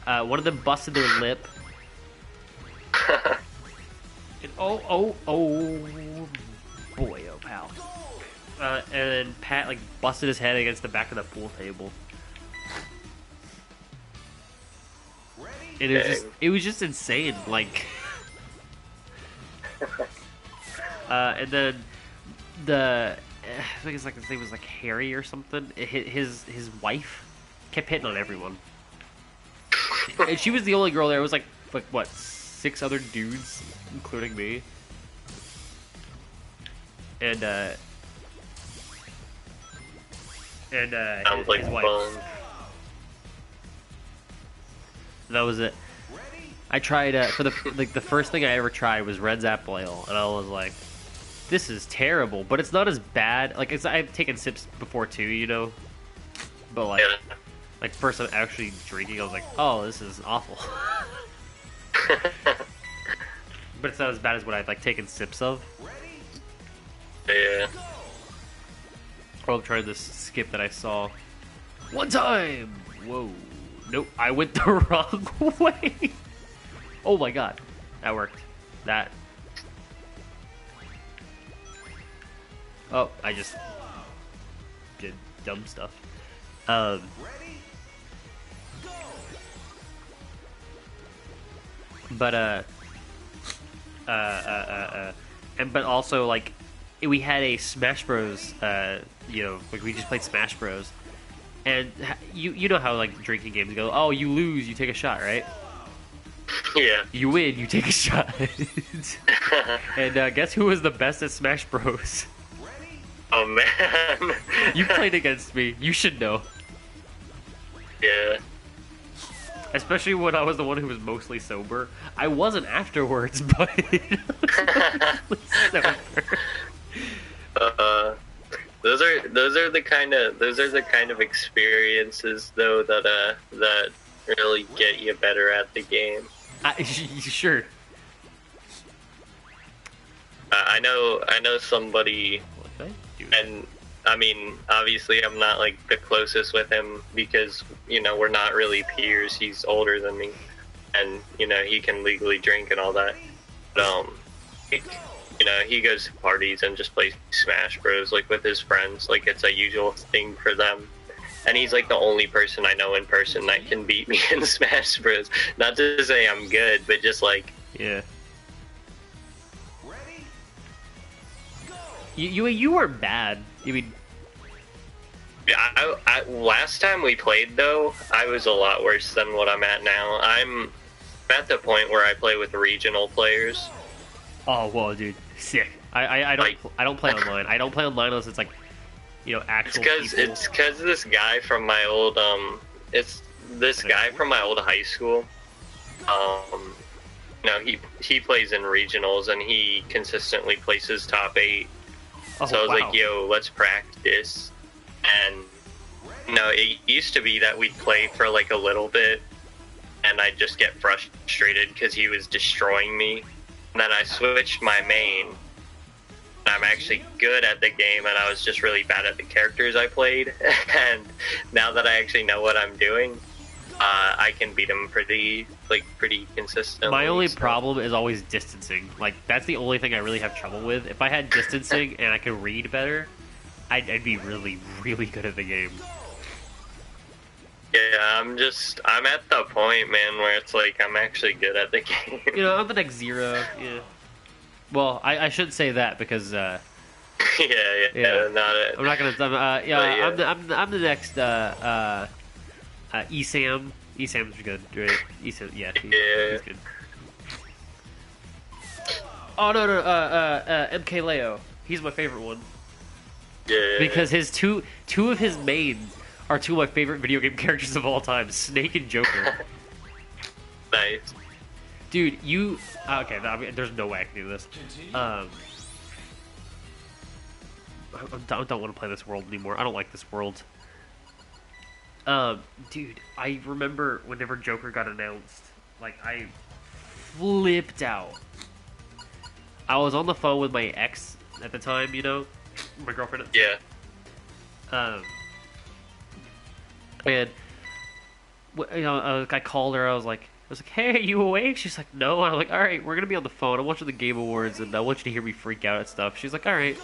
One of them busted their lip. And oh boy, oh pal. And then Pat like busted his head against the back of the pool table. And it was just insane, like. And then I think it's like his name was like Harry or something. His wife kept hitting on everyone, and she was the only girl there. It was like what, 6 other dudes, including me. And Sounds like his wife. fun. That was it. I tried for the first thing I ever tried was Red Apple Ale, and I was like, "This is terrible," but it's not as bad. Like I've taken sips before too, you know. But like first time actually drinking, I was like, "Oh, this is awful." But it's not as bad as what I've like taken sips of. Yeah. Oh, I'm trying this skip that I saw one time. Whoa. Nope, I went the wrong way. Oh my god. That worked. That. Oh, I just did dumb stuff. But but also like we had a Smash Bros. You know, like we just played Smash Bros. And you know how like drinking games go. Oh, you lose, you take a shot, right? Yeah. You win, you take a shot. And guess who was the best at Smash Bros? Oh man. You played against me. You should know. Yeah. Especially when I was the one who was mostly sober. I wasn't afterwards, but sober. Those are the kind of experiences though that really get you better at the game. Sure. I know somebody, and I mean obviously I'm not like the closest with him because you know we're not really peers. He's older than me, and you know he can legally drink and all that. But you know, he goes to parties and just plays Smash Bros. Like with his friends. Like it's a usual thing for them. And he's like the only person I know in person that can beat me in Smash Bros. Not to say I'm good, but just like yeah. You weren't bad. I mean, yeah. I last time we played though, I was a lot worse than what I'm at now. I'm at the point where I play with regional players. Oh whoa, dude, sick. I don't play online. I don't play online unless it's like, you know, actual people. It's because this guy from my old guy from my old high school. No, he plays in regionals and he consistently places top 8. Oh, so I was wow. like, yo, let's practice. And no, it used to be that we'd play for like a little bit, and I'd just get frustrated because he was destroying me. And then I switched my main. I'm actually good at the game, and I was just really bad at the characters I played. And now that I actually know what I'm doing, I can beat him pretty consistently. My only problem is always distancing. Like, that's the only thing I really have trouble with. If I had distancing and I could read better, I'd be really, really good at the game. Yeah, I'm at the point, man, where it's like, I'm actually good at the game. You know, I'm the next Zero, yeah. Well, I shouldn't say that because, yeah. I'm not gonna, yeah. I'm the next, Esam. Esam's good, right? Esam, yeah. He's good. Oh, no, MK Leo. He's my favorite one. Yeah. Because his two of his mains are two of my favorite video game characters of all time, Snake and Joker. Nice. Dude, you... Okay, I mean, there's no way I can do this. I don't want to play this world anymore. I don't like this world. Dude, I remember whenever Joker got announced, like, I flipped out. I was on the phone with my ex at the time, you know? My girlfriend. Yeah. And, you know, I called her, I was like, hey, are you awake? She's like, no. I'm like, alright, we're gonna be on the phone. I'm watching the Game Awards, and I want you to hear me freak out and stuff. She's like, alright.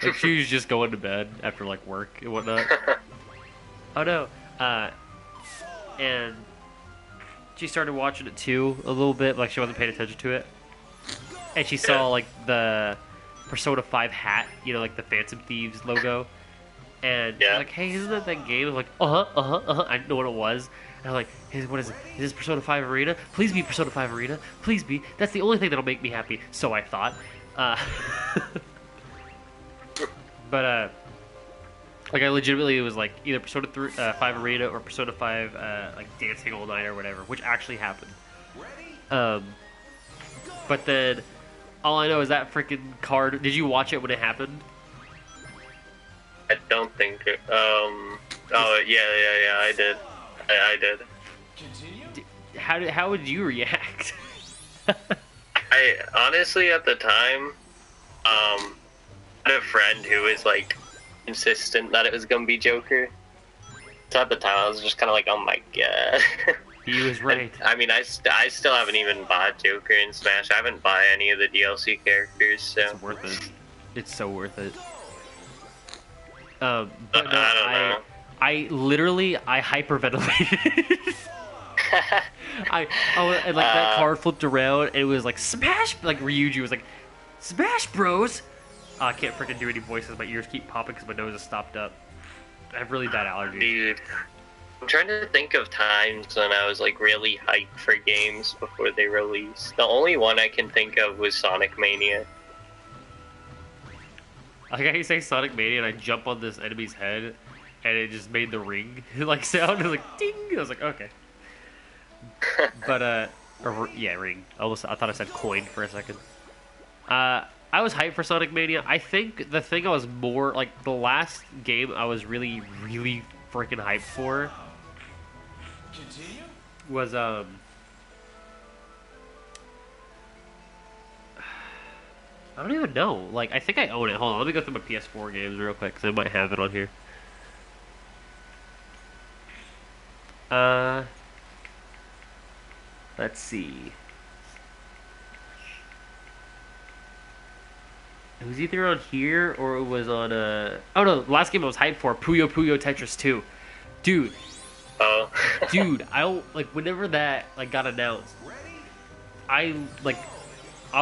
Like, she was just going to bed after, like, work and whatnot. Oh, no. And she started watching it, too, a little bit. Like, she wasn't paying attention to it. And she saw, like, the Persona 5 hat, you know, like, the Phantom Thieves logo. And she's like, hey, isn't that game? I'm like, I didn't know what it was. And I'm like, hey, what is it? Is this Persona 5 Arena? Please be Persona 5 Arena. Please be. That's the only thing that'll make me happy. So I thought. But, like, I legitimately was like either Persona 5 Arena or Persona 5, like, Dancing All Night or whatever, which actually happened. But then, all I know is that freaking card. Did you watch it when it happened? I don't think it, oh, yeah, I did. I did. How would you react? I honestly, at the time, I had a friend who was, like, insistent that it was gonna be Joker. So at the time, I was just kind of like, oh my god. He was right. And, I mean, I still haven't even bought Joker in Smash. I haven't bought any of the DLC characters, so... It's worth it. It's so worth it. But no, I don't know. I literally hyperventilated. And like that card flipped around, and it was like Smash. Like Ryuji was like, Smash Bros. I can't freaking do any voices. My ears keep popping because my nose is stopped up. I have really bad allergies. Dude, I'm trying to think of times when I was like really hyped for games before they released. The only one I can think of was Sonic Mania. Like I say Sonic Mania, and I jump on this enemy's head, and it just made the ring like sound. It was like ding. I was like, okay. But yeah, ring. I thought I said coin for a second. I was hyped for Sonic Mania. I think the thing I was more like the last game I was really, really freaking hyped for was I don't even know. Like, I think I own it. Hold on, let me go through my PS4 games real quick, because I might have it on here. Let's see. It was either on here, or it was on, oh no, the last game I was hyped for, Puyo Puyo Tetris 2. Dude. Oh. Dude, like, whenever that, like, got announced, I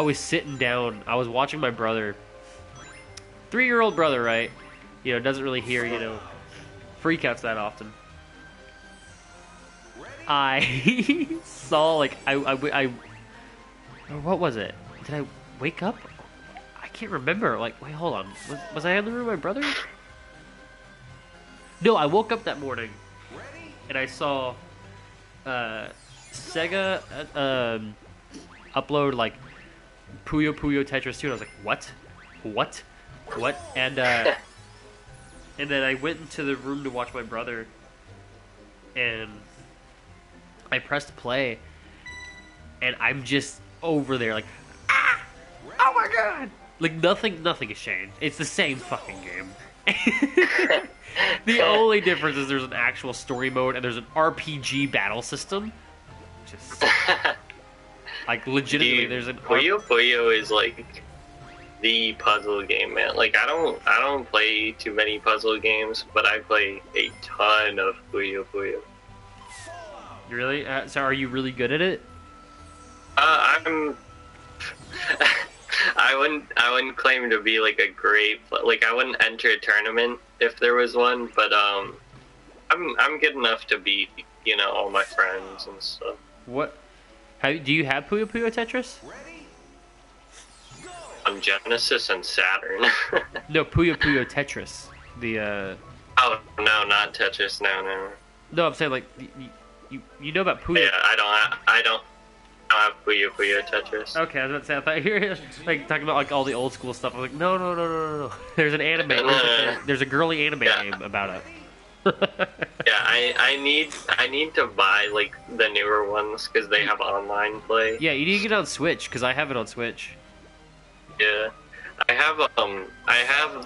was sitting down, I was watching my brother, 3-year-old brother, right? You know, doesn't really hear, you know, freakouts that often. I saw, like, what was it? Did I wake up? I can't remember. Like, wait, hold on. Was I in the room with my brother? No, I woke up that morning, and I saw, Sega, upload, like, Puyo Puyo Tetris 2, and I was like, what? And then I went into the room to watch my brother, and I pressed play, and I'm just over there like, ah! Oh my god! Like, nothing has changed. It's the same fucking game. The only difference is there's an actual story mode, and there's an RPG battle system. Just... Like, legitimately, Dude, there's an... Puyo Puyo is, like, the puzzle game, man. Like, I don't play too many puzzle games, but I play a ton of Puyo Puyo. Really? So are you really good at it? I'm... I wouldn't claim to be, like, a great... Like, I wouldn't enter a tournament if there was one, but, I'm good enough to beat, you know, all my friends and stuff. What... do you have Puyo Puyo Tetris? On Genesis and Saturn. No, Puyo Puyo Tetris. The Oh no, not Tetris. No. no, I'm saying like you know about Puyo. Yeah, I don't have Puyo Puyo Tetris. Okay, I was about to say I thought you were like talking about like all the old school stuff. I was like, no. There's an anime. There's a girly anime game about it. Yeah, I need to buy like the newer ones because they have online play. Yeah, you need to get it on Switch because I have it on Switch. Yeah, I have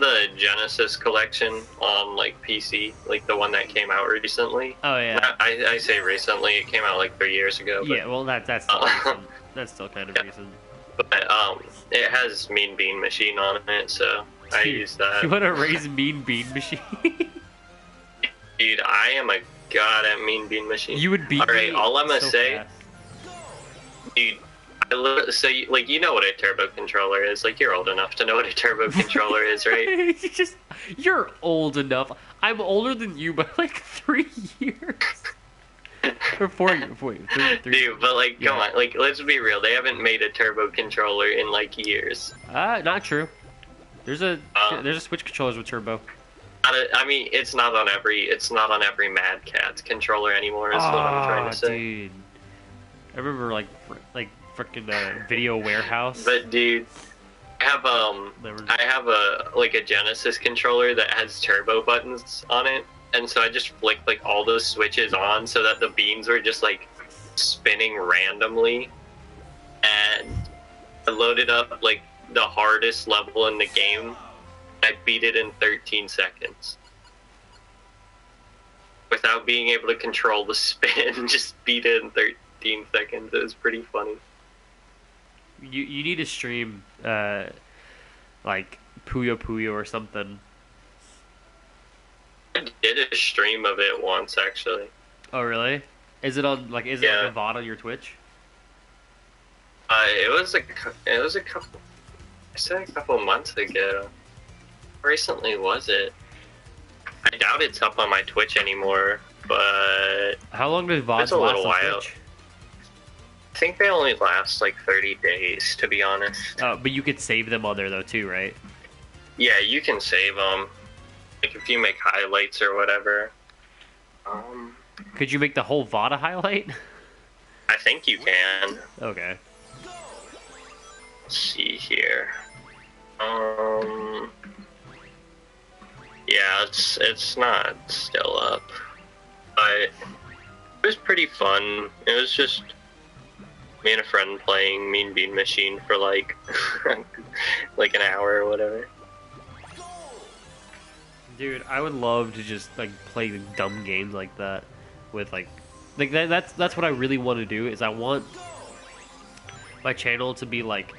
the Genesis collection on like PC, like the one that came out recently. Oh yeah. I say recently, it came out like 3 years ago. But, Yeah, well that's still recent. That's still kind of recent. But it has Mean Bean Machine on it, so I use that. You want to raise Mean Bean Machine? Dude, I am a god at Mean Bean Machine. You would beat All right, me all I'm gonna so say, fast. dude. You know what a turbo controller is. Like, you're old enough to know what a turbo controller is, right? You're old enough. I'm older than you by like 3 years. Or 4 years. Wait, three. Dude, but like, Yeah. come on. Like, let's be real. They haven't made a turbo controller in like years. Not true. There's a Switch controllers with turbo. I mean, it's not on every Mad Catz controller anymore. Is what I'm trying to say. Dude. I remember like freaking Video Warehouse. But dude, I have a Genesis controller that has turbo buttons on it, and so I just flicked like all those switches on so that the beams were just like spinning randomly, and I loaded up like the hardest level in the game. I beat it in 13 seconds without being able to control the spin. Just beat it in 13 seconds. It was pretty funny. You need to stream like Puyo Puyo or something. I did a stream of it once, actually. Oh really? Is it on like it like a VOD on your Twitch? It was a couple. I said a couple months ago. How recently was it? I doubt it's up on my Twitch anymore, but how long does VODs it's a little last on while. Twitch? I think they only last like 30 days, to be honest. But you could save them on there though too, right? Yeah, you can save them. Like if you make highlights or whatever. Could you make the whole VOD a highlight? I think you can. Okay. Let's see here. Yeah, it's not still up, but it was pretty fun. It was just me and a friend playing Mean Bean Machine for like like an hour or whatever. Dude, I would love to just like play dumb games like that with like that's what I really want to do. Is I want my channel to be like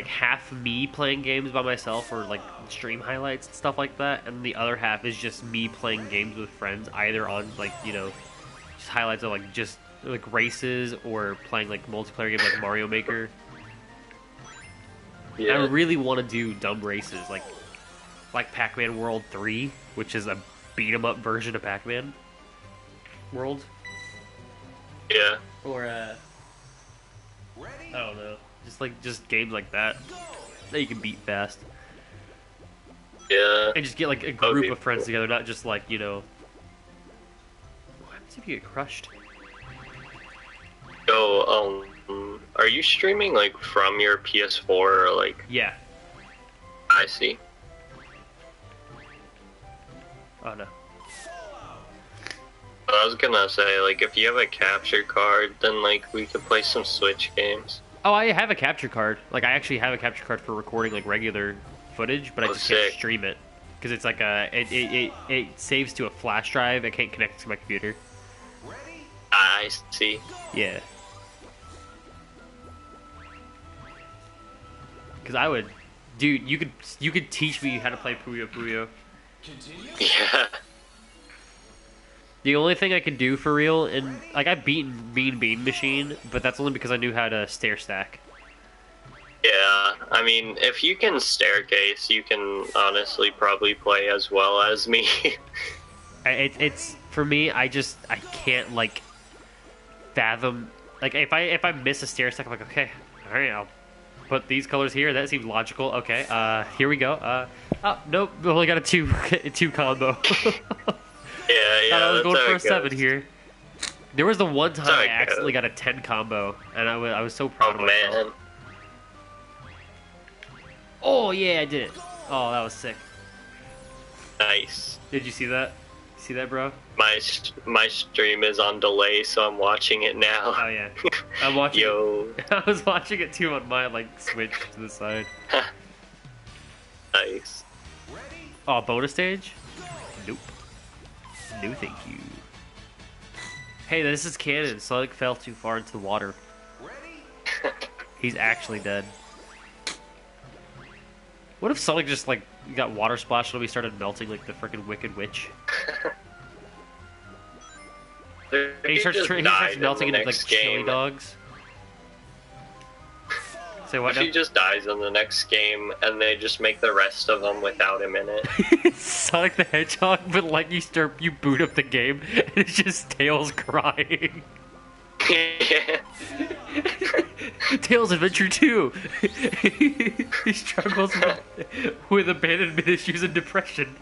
half me playing games by myself or like stream highlights and stuff like that, and the other half is just me playing games with friends, either on like just highlights of like just like races or playing like multiplayer games like Mario Maker. Yeah. I really want to do dumb races like Pac-Man World 3, which is a beat 'em up version of Pac-Man World. Yeah. Or I don't know. Just games like that you can beat fast. Yeah. And just get like a group of friends together, not just like, what happens if you get crushed? So, are you streaming like from your PS4 or like? Yeah. I see. Oh no. I was gonna say, like, if you have a capture card, then like we could play some Switch games. Oh, I have a capture card. Like, I actually have a capture card for recording like regular footage, but I just can't stream it because it's like it saves to a flash drive. I can't connect it to my computer. I see. Yeah. Because I would, dude, you could teach me how to play Puyo Puyo. Yeah. The only thing I can do for real, and like I've beaten Mean Bean Machine, but that's only because I knew how to stair stack. Yeah, I mean, if you can staircase, you can honestly probably play as well as me. It's for me. I can't like fathom. Like if I miss a stair stack, I'm like, okay, all right, put these colors here. That seems logical. Okay, here we go. Oh, nope, we only got a two combo. Yeah, I was that's going how for a it 7 goes. here. There was the one time I it accidentally goes. got a 10 combo, and I was so proud Oh of myself. man. Oh yeah, I did it. Oh, that was sick. Nice. Did you see that? See that, bro? My stream is on delay, so I'm watching it now. Oh yeah, I'm watching. Yo. I was watching it too on my switch to the side. Nice. Oh, bonus stage? Nope. No, thank you. Hey, this is canon. Sonic fell too far into the water. He's actually dead. What if Sonic just got water splashed and he started melting like the freaking Wicked Witch? He starts melting into like chili dogs. Say what? If he just dies in the next game, and they just make the rest of them without him in it. Sonic the Hedgehog, but you boot up the game, and it's just Tails crying. Yeah. Tails Adventure 2. He struggles with abandonment issues and depression.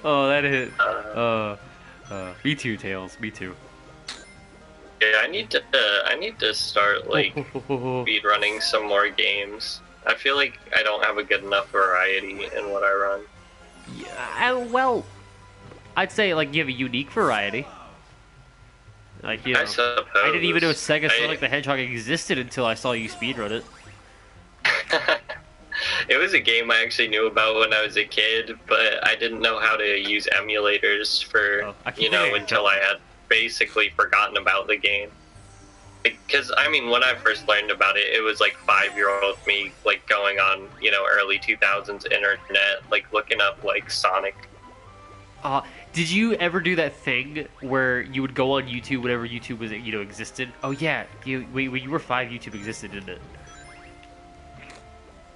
Oh, that hit. Me too, Tails. Me too. Yeah, I need to start speed running some more games. I feel like I don't have a good enough variety in what I run. Yeah, well, I'd say you have a unique variety. I suppose. I didn't even know Sega Sonic the Hedgehog existed until I saw you speedrun it. It was a game I actually knew about when I was a kid, but I didn't know how to use emulators for until I had basically forgotten about the game. Because when I first learned about it, it was 5-year-old me going on early 2000s internet, looking up Sonic. Did you ever do that thing where you would go on YouTube whenever YouTube was existed? Oh yeah, when you were 5, YouTube existed, didn't it?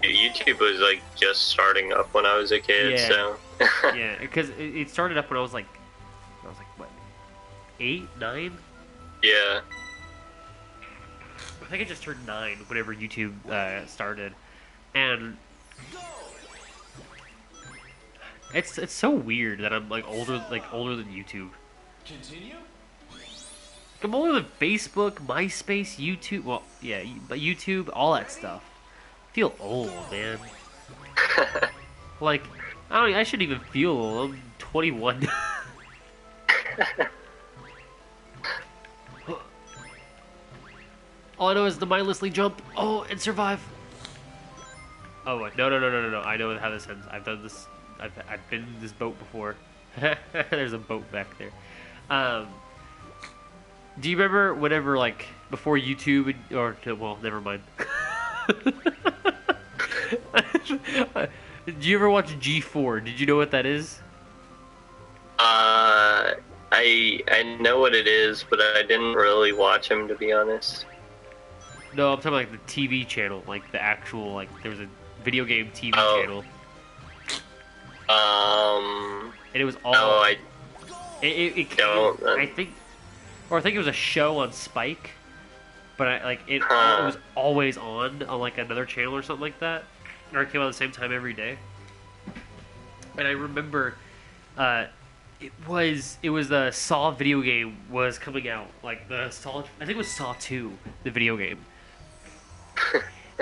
YouTube was just starting up when I was a kid, so yeah, because it started up when I was what, 8, 9? Yeah. I think I just turned 9 whenever YouTube started, and it's so weird that I'm older than YouTube. Continue? I'm older than Facebook, MySpace, YouTube. Well, yeah, but YouTube, all that stuff. I feel old, man. I shouldn't even feel old. I'm 21. All I know is the mindlessly jump. Oh, and survive. Oh, wait. No. I know how this ends. I've done this. I've been in this boat before. There's a boat back there. Do you remember whenever, before YouTube, well, never mind. Did you ever watch G4? Did you know what that is? I know what it is, but I didn't really watch him, to be honest. No, I'm talking the TV channel, the actual, there was a video game TV channel. And it was all... No, I don't. I think it was a show on Spike, but it was always on another channel or something like that, or it came out at the same time every day. And I remember, it was the Saw video game was coming out, I think it was Saw 2, the video game.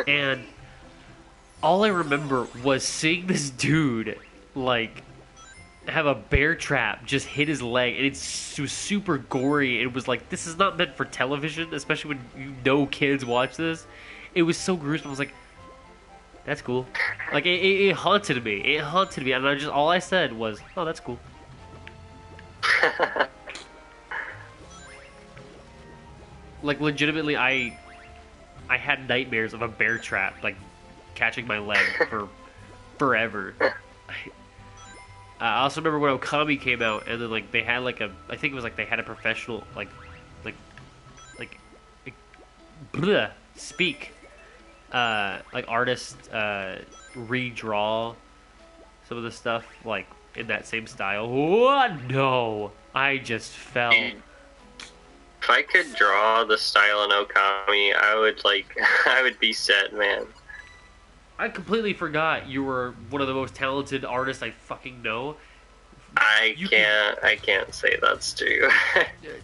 And all I remember was seeing this dude have a bear trap just hit his leg, and it was super gory. It was this is not meant for television, especially when kids watch this. It was so gruesome. I was that's cool. It haunted me. It haunted me, and all I said was, "Oh, that's cool." Legitimately, I had nightmares of a bear trap catching my leg for forever. I also remember when Okami came out, and then they had I think it was they had a professional artist redraw some of the stuff in that same style. What? No, I just fell. If I could draw the style in Okami, I would I would be set, man. I completely forgot you were one of the most talented artists I fucking know. I can't say that's true.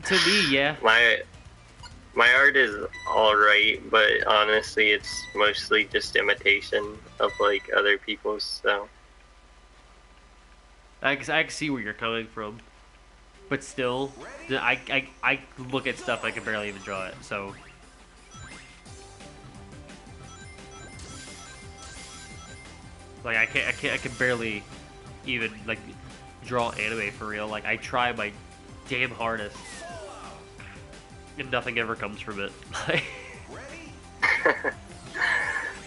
To me, yeah. My art is alright, but honestly, it's mostly just imitation of like other people's. So I can see where you're coming from, but still, I look at stuff I can barely even draw it. So. Like I can barely even like draw anime for real. Like I try my damn hardest, and nothing ever comes from it.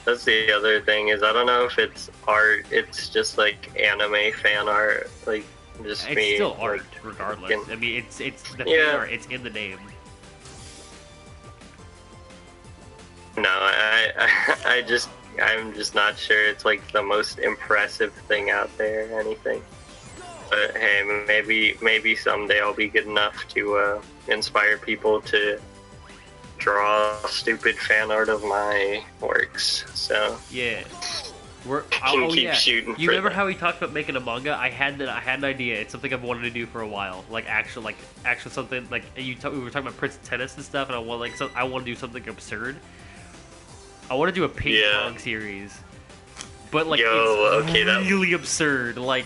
That's the other thing is I don't know if it's art. It's just like anime fan art. Like just it's me. Still art, like, regardless. I mean, it's the yeah. fan art. It's in the name. No, I'm just not sure it's like the most impressive thing out there or anything. But hey, maybe someday I'll be good enough to inspire people to draw stupid fan art of my works. So yeah, keep shooting. You remember how we talked about making a manga? I had an idea. It's something I've wanted to do for a while. Like actual something like we were talking about Prince of Tennis and stuff, and I want to do something absurd. I want to do a ping pong series, but like it's really absurd. Like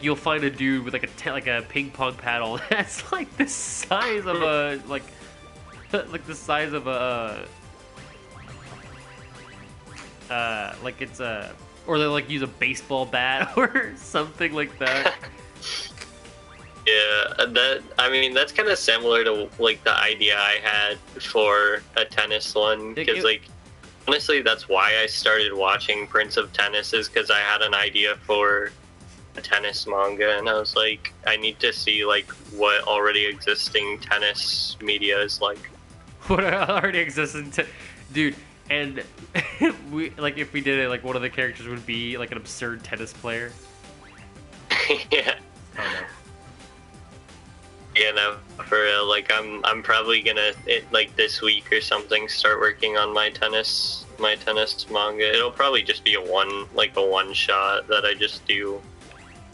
you'll find a dude with like a ping pong paddle that's like the size of a like the size of a like it's a, or they like use a baseball bat or something like that. Yeah, that's kind of similar to like the idea I had for a tennis one, because like. Honestly, that's why I started watching Prince of Tennis, is because I had an idea for a tennis manga, and I was like, I need to see like what already existing tennis media is like. What already existing, dude? And we like if we did it, like one of the characters would be like an absurd tennis player. Yeah. Oh no. Yeah, no, for real. Like I'm probably gonna like this week or something start working on my tennis manga. It'll probably just be a one shot that I just do, you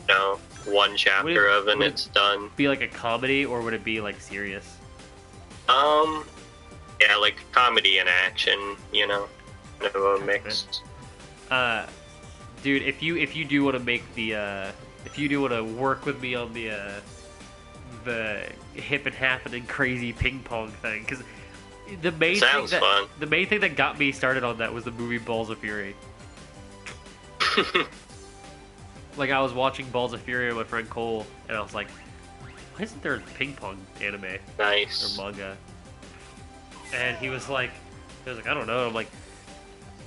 know, one chapter of and it's done. Be like a comedy, or would it be like serious? Yeah, like comedy and action, you know, kind of a mix. Dude, if you do want to make the if you do want to work with me on the hip and happening crazy ping pong thing, because the main thing that got me started on that was the movie Balls of Fury. Like I was watching Balls of Fury with my friend Cole, and I was like, why isn't there a ping pong anime? Nice. Or manga? And he was like, I don't know. I'm like,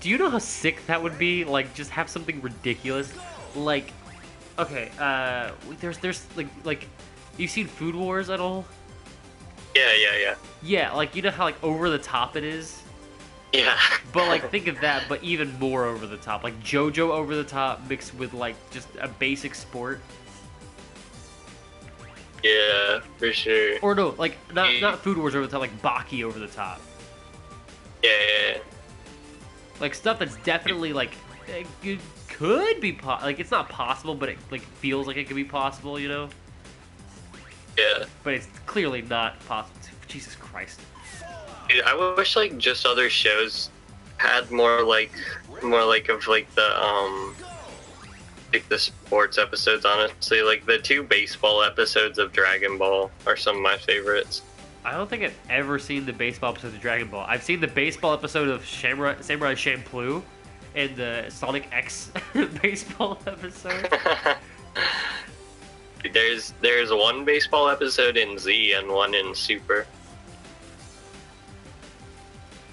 do you know how sick that would be? Like, just have something ridiculous. Like, okay, there's like, you've seen Food Wars at all? Yeah. Yeah, like, you know how, like, over the top it is? Yeah. But, like, think of that, but even more over the top. Like, JoJo over the top mixed with, like, just a basic sport. Yeah, for sure. Or no, like, not Food Wars over the top, like, Baki over the top. Yeah. Like, stuff that's definitely, like, it could be, like, it's not possible, but it, like, feels like it could be possible, you know? Yeah. But it's clearly not possible. Jesus Christ. Dude, I wish, like, just other shows had more of the sports episodes, honestly. Like, the 2 baseball episodes of Dragon Ball are some of my favorites. I don't think I've ever seen the baseball episode of Dragon Ball. I've seen the baseball episode of Samurai Champloo and the Sonic X baseball episode. There's one baseball episode in Z and one in Super.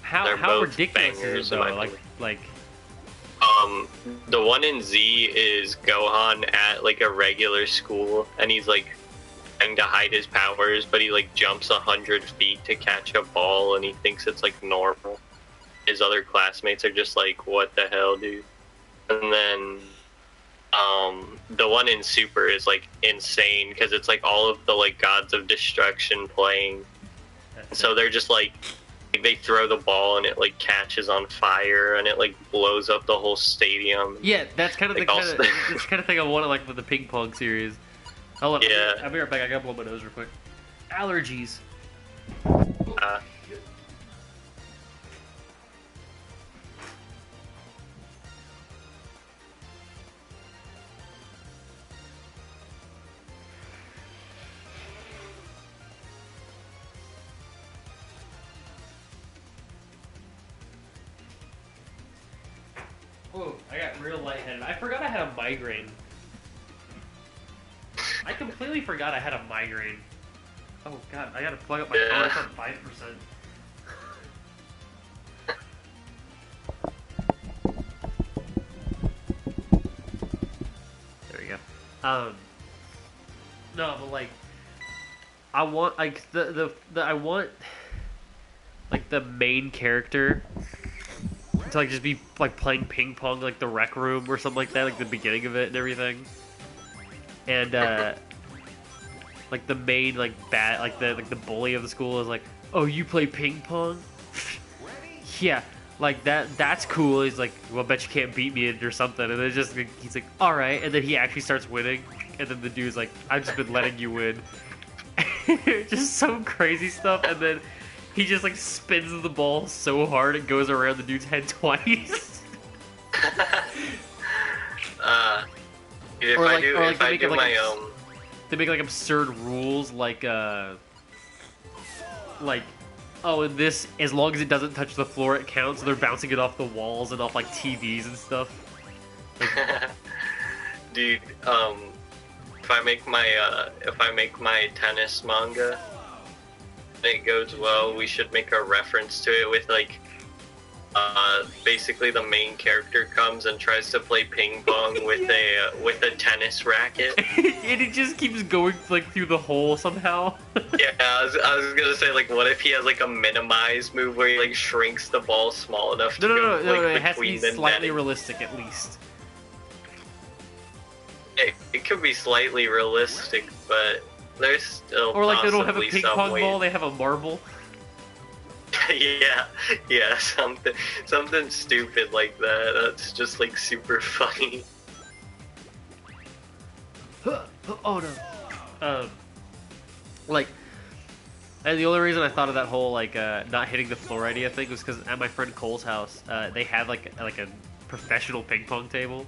How ridiculous is it though? Like the one in Z is Gohan at like a regular school, and he's like trying to hide his powers, but he like jumps 100 feet to catch a ball, and he thinks it's like normal. His other classmates are just like, "What the hell, dude?" And then the one in Super is like insane because it's like all of the like gods of destruction playing, So they're just like they throw the ball and it like catches on fire and it like blows up the whole stadium. Yeah, that's kind of like, the kind of thing I want like with the ping pong series. Hold on, yeah. I'll be right back. I gotta blow my nose real quick. Allergies. Whoa, I got real lightheaded. I forgot I had a migraine. I completely forgot I had a migraine. Oh god, I gotta plug up my phone. It's on 5%. There we go. No, but like, I want like I want like the main character to like just be like playing ping pong like the rec room or something like that, like the beginning of it and everything. And like the main like the bully of the school is like, oh, you play ping pong? Yeah, like that's cool. He's like, well, I bet you can't beat me or something. And then just like, he's like, all right, and then he actually starts winning. And then the dude's like, I've just been letting you win. Just some crazy stuff. And then he just like spins the ball so hard it goes around the dude's head twice. If I do my own, they make like absurd rules like oh, in this, as long as it doesn't touch the floor, it counts. So they're bouncing it off the walls and off like TVs and stuff. Like, dude, if I make my tennis manga, and it goes well, we should make a reference to it with like, basically the main character comes and tries to play ping pong with a tennis racket, and it just keeps going like through the hole somehow. Yeah, I was gonna say, like, what if he has like a minimize move where he like shrinks the ball small enough to no, like, it has to be slightly netting. realistic at least. It could be slightly realistic, but there's still or like they don't have a possibly ping some pong ways. ball, they have a marble. yeah, something stupid like that. That's just like super funny. Oh no. Like, and the only reason I thought of that whole like not hitting the floor idea thing was because at my friend Cole's house, they have like a professional ping pong table.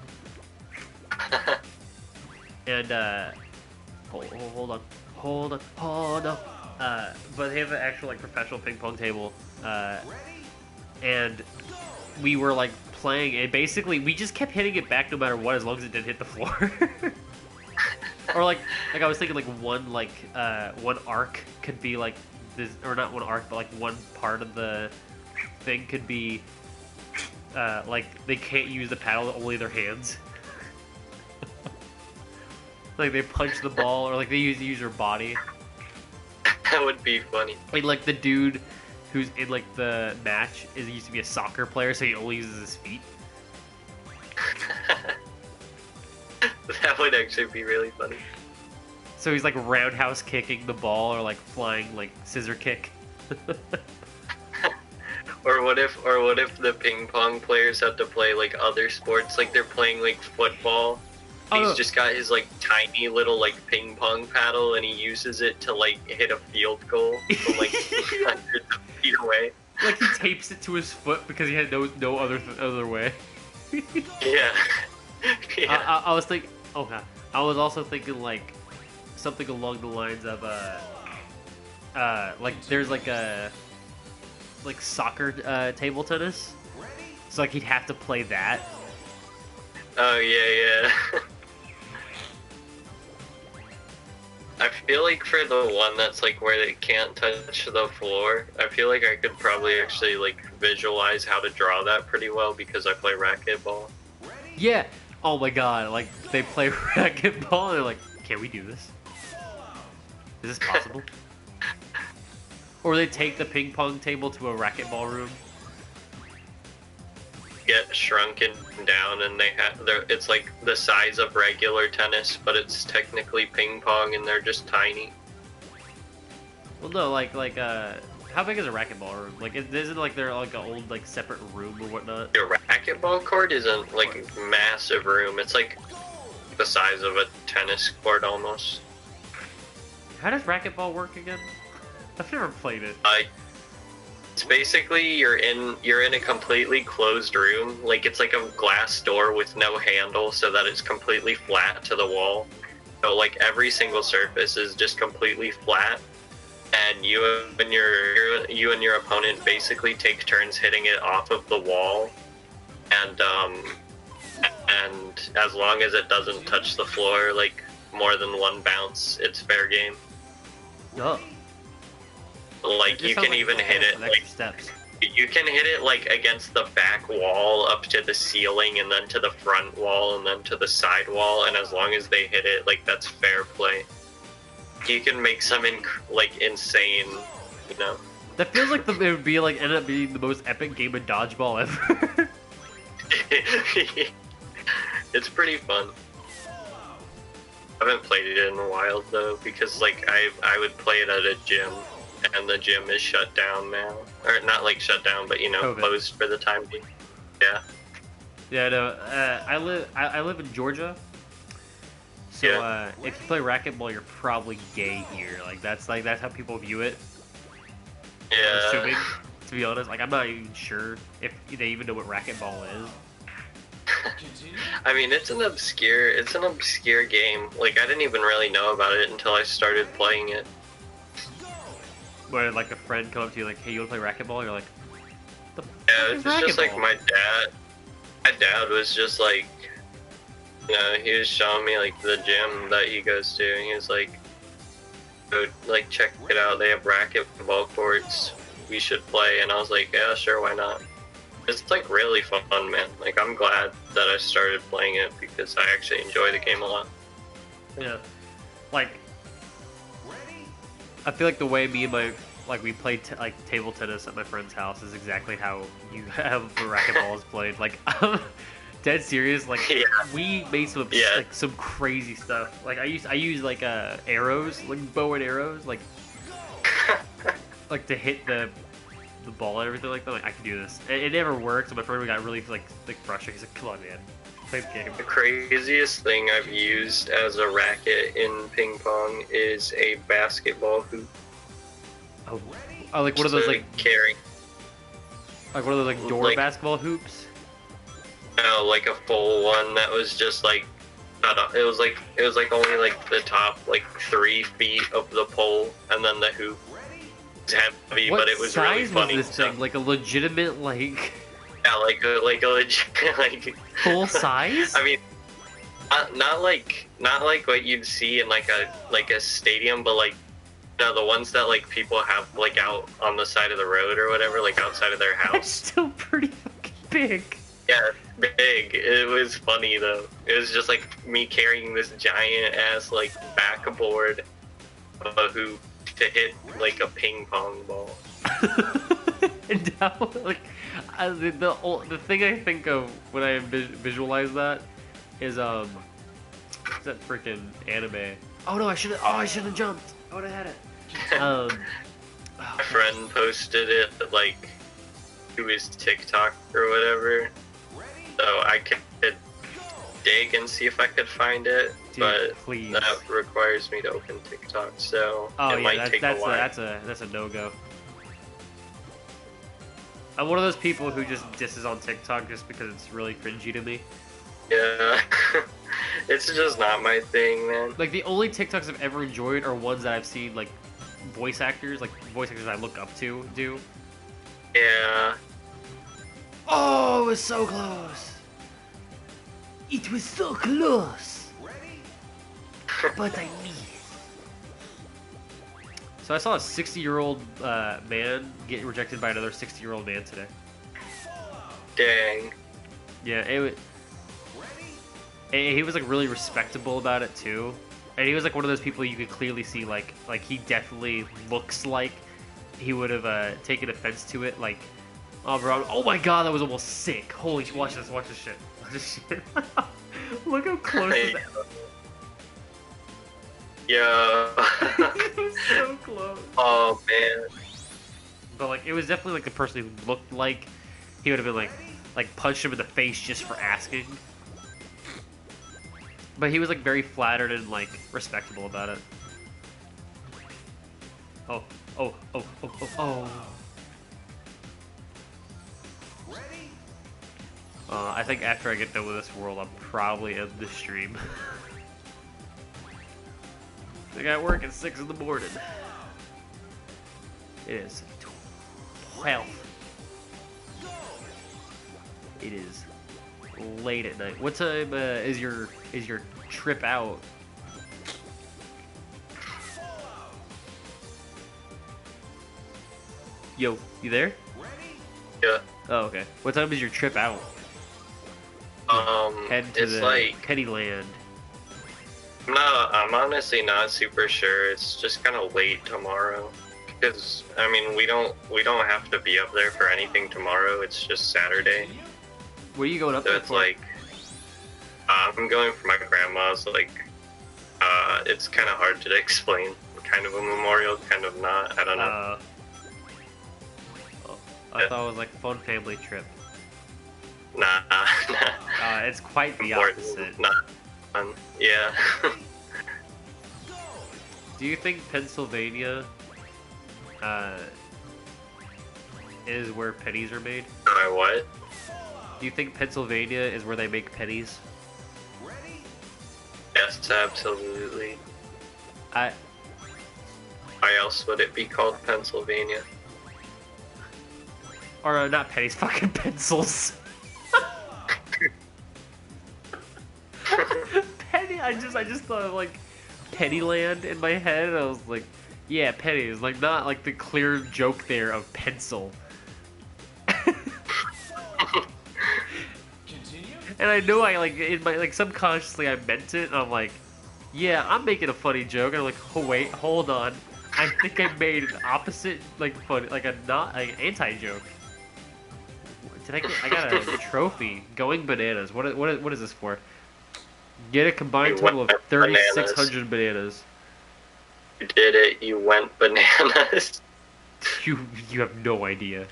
And hold on. But they have an actual like professional ping pong table, and we were like playing it. Basically, we just kept hitting it back no matter what, as long as it didn't hit the floor. Or like I was thinking like one arc could be like this, or not one arc, but like one part of the thing could be like they can't use the paddle, only their hands. Like they punch the ball, or like they use their body. That would be funny. Like the dude who's in like the match used to be a soccer player, so he only uses his feet. That would actually be really funny. So he's like roundhouse kicking the ball, or like flying like scissor kick. Or what if the ping pong players have to play like other sports, like they're playing like football. He's just got his like tiny little like ping pong paddle, and he uses it to like hit a field goal from like hundreds of feet away. Like he tapes it to his foot because he had no other way. Yeah. Yeah. I was thinking. Oh god. I was also thinking like something along the lines of like there's like a like soccer table tennis. So like he'd have to play that. Oh yeah. I feel like for the one that's like where they can't touch the floor, I feel like I could probably actually like visualize how to draw that pretty well because I play racquetball. Yeah. Oh my god, like they play racquetball and they're like, can we do this? Is this possible? Or they take the ping pong table to a racquetball room. Get shrunken down, and it's like the size of regular tennis, but it's technically ping pong, and they're just tiny. Well, no, like how big is a racquetball room? Like, isn't like there like an old like separate room or whatnot? Your racquetball court isn't like a massive room. It's like the size of a tennis court almost. How does racquetball work again? I've never played it. It's basically you're in a completely closed room. Like it's like a glass door with no handle, so that it's completely flat to the wall. So like every single surface is just completely flat, and you and your opponent basically take turns hitting it off of the wall, and as long as it doesn't touch the floor like more than one bounce, it's fair game. Oh. Like you can even hit it like steps. You can hit it like against the back wall up to the ceiling and then to the front wall and then to the side wall, and as long as they hit it, like that's fair play. You can make some insane, you know. That feels like it would be like end up being the most epic game of dodgeball ever. It's pretty fun. I haven't played it in a while though, because like I would play it at a gym, and the gym is shut down now, or not like shut down, but you know, COVID. closed for the time being. Yeah. Yeah, no. I live in Georgia, so Yeah. if you play racquetball, you're probably gay here. Like that's how people view it. Yeah. I'm assuming, to be honest, like I'm not even sure if they even know what racquetball is. I mean, it's an obscure game. Like I didn't even really know about it until I started playing it. Where like a friend come up to you like, "Hey, you want to play racquetball?" You're like, "The Yeah, it's fuck is just like racquetball?" my dad. My dad was just like, you know, he was showing me like the gym that he goes to, and he was like, "Go like check it out. They have racquetball courts. We should play." And I was like, "Yeah, sure, why not?" It's like really fun, man. Like I'm glad that I started playing it because I actually enjoy the game a lot. Yeah, like I feel like the way me and my we play like table tennis at my friend's house is exactly how you have the racquetball is played. Like I'm dead serious. Like we made some like some crazy stuff. Like I use like arrows, like bow and arrows, like to hit the ball and everything like that. Like I can do this. It never worked. So my friend got really like frustrated. He's like, "Come on, man, play the game." The craziest thing I've used as a racket in ping pong is a basketball hoop. Oh, like one of those like carry. Like one of those like door like, basketball hoops. No, like a full one that was just like, it was like only like the top like 3 feet of the pole, and then the hoop. Heavy, what but it was really funny. Was this thing? Like a legitimate like? Yeah, like a legit like full size. I mean, not like what you'd see in like a stadium, but like the ones that like people have like out on the side of the road or whatever, like outside of their house. That's still pretty fucking big. Yeah, big. It was funny though. It was just like me carrying this giant ass like backboard of a hoop to hit like a ping pong ball. And now, like, the thing I think of when I visualize that is that freaking anime. Oh no, I should have jumped. I would have had it. My friend posted it like to his TikTok or whatever, so I could dig and see if I could find it. Dude, but please. That requires me to open TikTok, so it might take a while. That's a no-go. I'm one of those people who just disses on TikTok just because it's really cringy to me. Yeah, it's just not my thing, man. Like the only TikToks I've ever enjoyed are ones that I've seen like voice actors I look up to do. Yeah. Oh, it was so close. It was so close. But I missed. So I saw a 60-year-old man get rejected by another 60-year-old man today. Dang. Yeah, he was like really respectable about it too, and he was like one of those people you could clearly see like he definitely looks like he would have taken offense to it. Like, oh my god, that was almost sick. Holy, watch this shit. Watch this shit. Look how close is that. Yeah. He was so close. Oh man. but like it was definitely like the person who looked like he would have been like punched him in the face just for asking. But he was like very flattered and like respectable about it. Oh, oh, oh, oh, oh, oh. I think after I get done with this world, I'll probably end the stream. I got work at 6 in the morning. It is 12. It is late at night. What time is your trip out? Yo, you there? Yeah. Oh, okay. What time is your trip out? Head to it's the like Pennyland. No, I'm honestly not super sure. It's just kind of late tomorrow. Because I mean, we don't have to be up there for anything tomorrow. It's just Saturday. Where are you going up So there it's for? like I'm going for my grandma's. Like, it's kind of hard to explain. Kind of a memorial, kind of not. I don't know. I thought it was like a fun family trip. Nah. It's quite the Important, opposite. not fun. Yeah. Do you think Pennsylvania is where pennies are made? What? Do you think Pennsylvania is where they make pennies? Yes, absolutely. I Why else would it be called Pennsylvania? Or not pennies, fucking pencils. Penny, I just thought of like Pennyland in my head. And I was like, yeah, pennies, like not like the clear joke there of pencil. And I know I like in my like subconsciously I meant it. And I'm like, yeah, I'm making a funny joke. And I'm like, oh wait, hold on. I think I made an opposite like funny, like a not like anti joke. Did I get? I got a trophy. Going bananas. What is this for? Get a combined total of 3,600 bananas. You did it. You went bananas. You have no idea.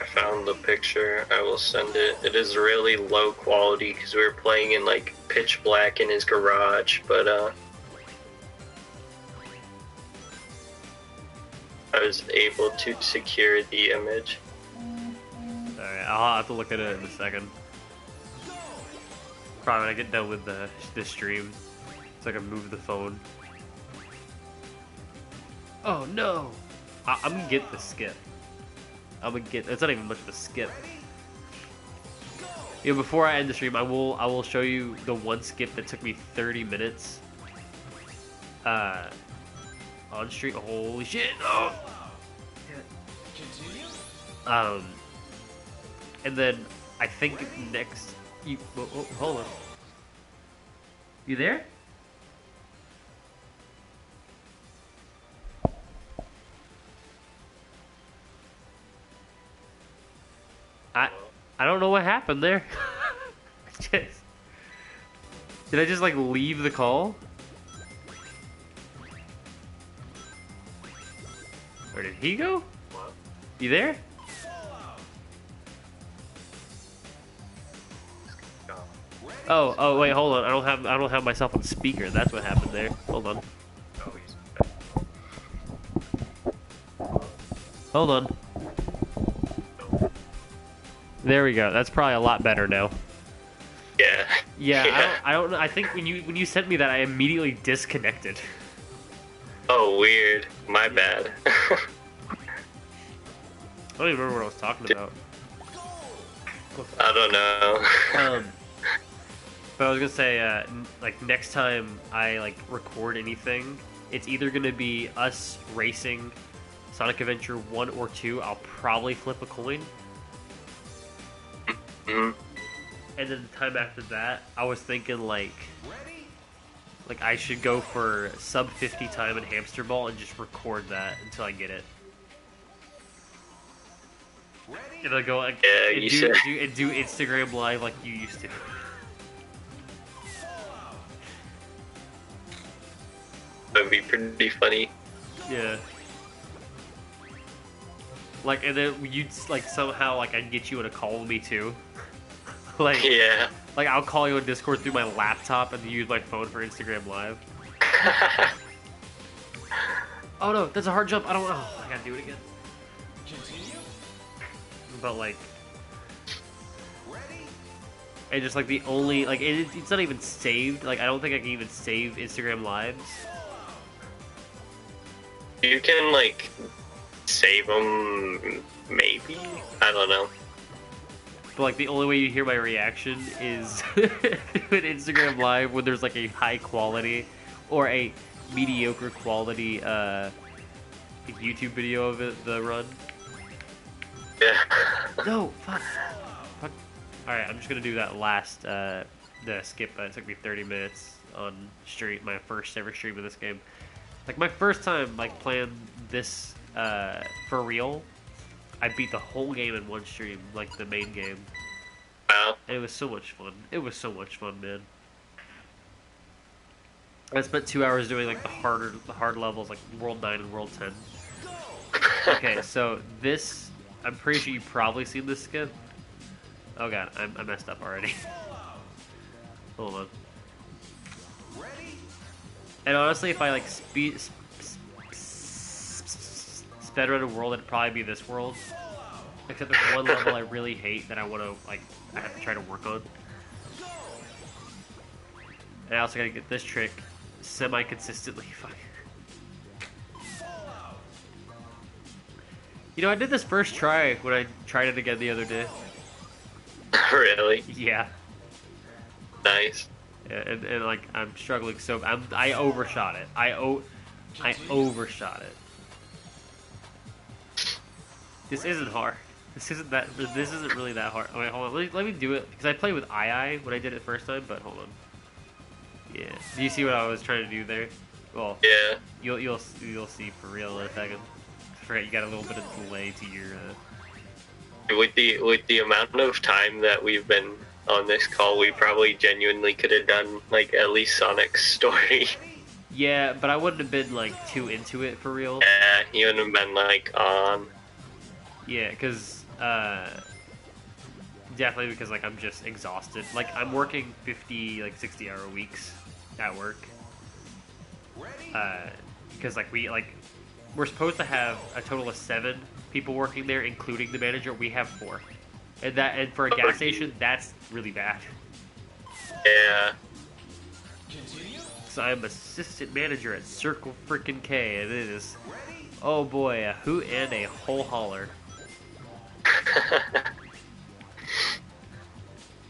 I found the picture. I will send it. It is really low quality because we were playing in like pitch black in his garage, but I was able to secure the image. Alright, I'll have to look at it in a second. Probably when I get done with the stream, so I can move the phone. Oh no! I'm gonna get the skip. It's not even much of a skip. You know, before I end the stream, I will show you the one skip that took me 30 minutes. On stream. Holy shit! Oh. And then I think next. Hold on. You there? I don't know what happened there. Did I just like leave the call? Where did he go? What? You there? Oh wait, hold on. I don't have myself on speaker. That's what happened there. Hold on. Hold on. There we go. That's probably a lot better now. Yeah. Yeah. I don't know. I think when you sent me that, I immediately disconnected. Oh, weird. My bad. I don't even remember what I was talking about. I don't know. But I was gonna say, like next time I like record anything, it's either gonna be us racing Sonic Adventure 1 or 2. I'll probably flip a coin. Mm-hmm. And then the time after that, I was thinking like I should go for sub 50 time in Hamster Ball and just record that until I get it. And I'll go like, yeah, and do Instagram live like you used to. That'd be pretty funny. Yeah. Like, and then you'd like somehow like I'd get you on a call with me too. Like, Yeah. Like I'll call you on Discord through my laptop and use my phone for Instagram Live. Oh no, that's a hard jump. I don't. Oh, I gotta do it again. But like, and just like the only like it's not even saved. Like I don't think I can even save Instagram Lives. You can like save them, maybe. I don't know. But like the only way you hear my reaction is through an Instagram Live when there's like a high quality or a mediocre quality YouTube video of it, the run. Yeah. No, fuck. Alright, I'm just gonna do that last the skip. It took me 30 minutes on stream, my first ever stream of this game. Like my first time like playing this for real. I beat the whole game in one stream, like the main game. Wow. And it was so much fun. It was so much fun, man. I spent 2 hours doing like the hard levels, like World 9 and World 10. Okay, so this, I'm pretty sure you've probably seen this skip. Oh god, I messed up already. Hold on. And honestly, if I like sped around a world, it'd probably be this world. Except there's one level I really hate that I want to like, I have to try to work on. And I also gotta get this trick semi-consistently. Fuck. You know, I did this first try when I tried it again the other day. Really? Yeah. Nice. Yeah, and like I'm struggling so I overshot it. I overshot it. This isn't hard. This isn't really that hard. Wait, hold on. Let me do it because I played with II when I did it first time. But hold on. Yeah. Do you see what I was trying to do there? Well. Yeah. You'll see for real in a second. I forgot you got a little bit of delay to your. With the amount of time that we've been on this call, we probably genuinely could have done like at least Sonic's story. Yeah, but I wouldn't have been like too into it for real. Yeah, you wouldn't have been like on. Yeah, because definitely because like I'm just exhausted. Like I'm working 50, like 60-hour weeks at work. Because like we're supposed to have a total of 7 people working there, including the manager. We have 4, and for a gas station, that's really bad. Yeah. So I'm assistant manager at Circle Frickin' K, and it is, oh boy, a hoot and a whole holler.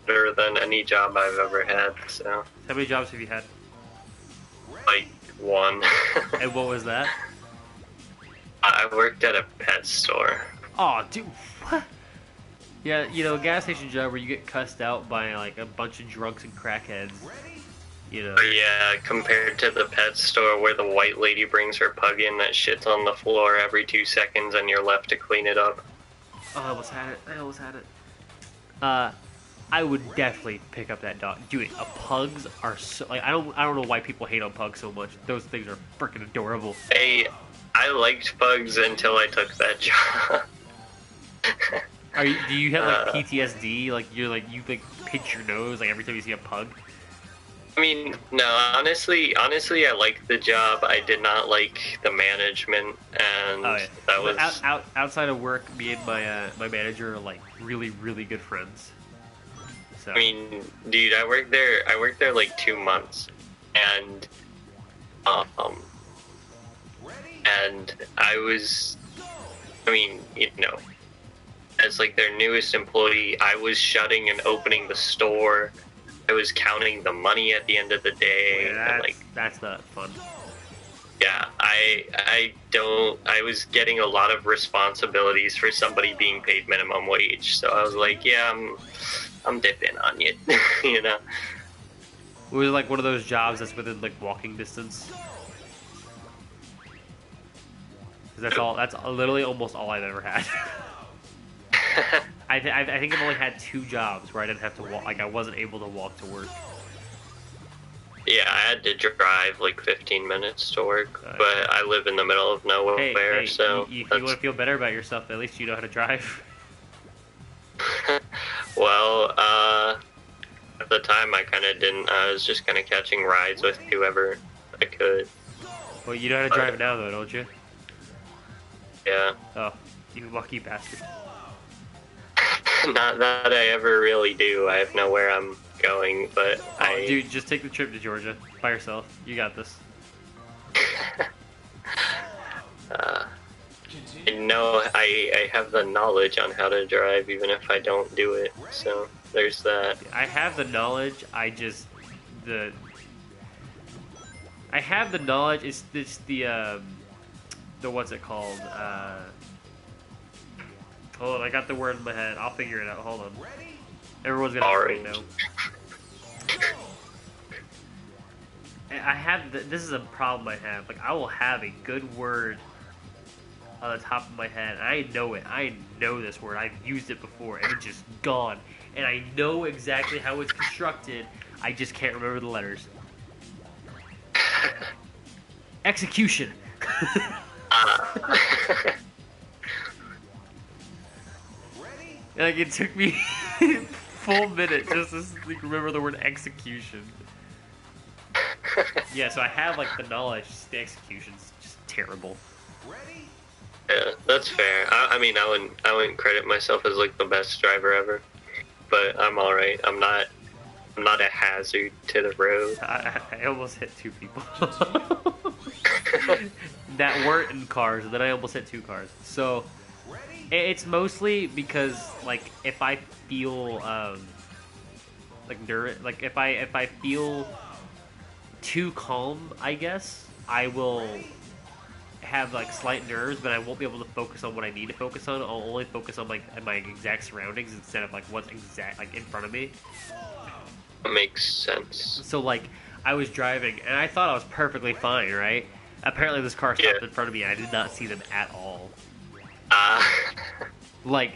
Better than any job I've ever had. So. How many jobs have you had? Like 1. And what was that? I worked at a pet store. Oh, dude, what? Yeah, you know, a gas station job where you get cussed out by like a bunch of drunks and crackheads. You know. Yeah, compared to the pet store where the white lady brings her pug in that shits on the floor every 2 seconds and you're left to clean it up. Oh, I almost had it. I would definitely pick up that dog. Dude, pugs are so like I don't know why people hate on pugs so much. Those things are freaking adorable. Hey, I liked pugs until I took that job. Do you have like PTSD? Like you pinch your nose like every time you see a pug? I mean, no, honestly, I liked the job. I did not like the management, and that was outside of work. Me and my manager are like really, really good friends. So. I mean, dude, I worked there like 2 months, and I mean, you know, as like their newest employee, I was shutting and opening the store. I was counting the money at the end of the day. Yeah, and that's not fun. Yeah, I was getting a lot of responsibilities for somebody being paid minimum wage. So I was like, yeah, I'm dipping on you, you know. It was like one of those jobs that's within like walking distance. That's literally almost all I've ever had. I think I've only had 2 jobs where I didn't have to walk. Like I wasn't able to walk to work. Yeah, Yeah, I had to drive like 15 minutes to work, Gotcha. but I live in the middle of nowhere, Hey, so if you want to feel better about yourself, at least you know how to drive. well, at the time I kind of didn't. I was just kind of catching rides with whoever I could. Well, you know how to drive now, though, don't you? Yeah. Oh, you lucky bastard. Not that I ever really do. I have nowhere I'm going, but Dude, just take the trip to Georgia by yourself. You got this. I know I have the knowledge on how to drive, even if I don't do it. So there's that. I have the knowledge. I have the knowledge. It's the what's it called? Hold on, I got the word in my head. I'll figure it out. Hold on. Everyone's gonna Alright. know. This is a problem I have. Like, I will have a good word on the top of my head. I know it. I know this word. I've used it before, and it's just gone. And I know exactly how it's constructed. I just can't remember the letters. Execution. Like, it took me full minute just to remember the word execution. Yeah, so I have like the knowledge. The execution's just terrible. Yeah, that's fair. I mean, I wouldn't credit myself as like the best driver ever, but I'm all right. I'm not a hazard to the road. I almost hit 2 people that weren't in cars, and then I almost hit 2 cars. So it's mostly because like if I feel like if I feel too calm, I guess I will have like slight nerves, but I won't be able to focus on what I need to focus on. I'll only focus on like my exact surroundings instead of like what's exact like in front of me. That makes sense. So like I was driving and I thought I was perfectly fine, right? Apparently this car stopped in front of me and I did not see them at all. Like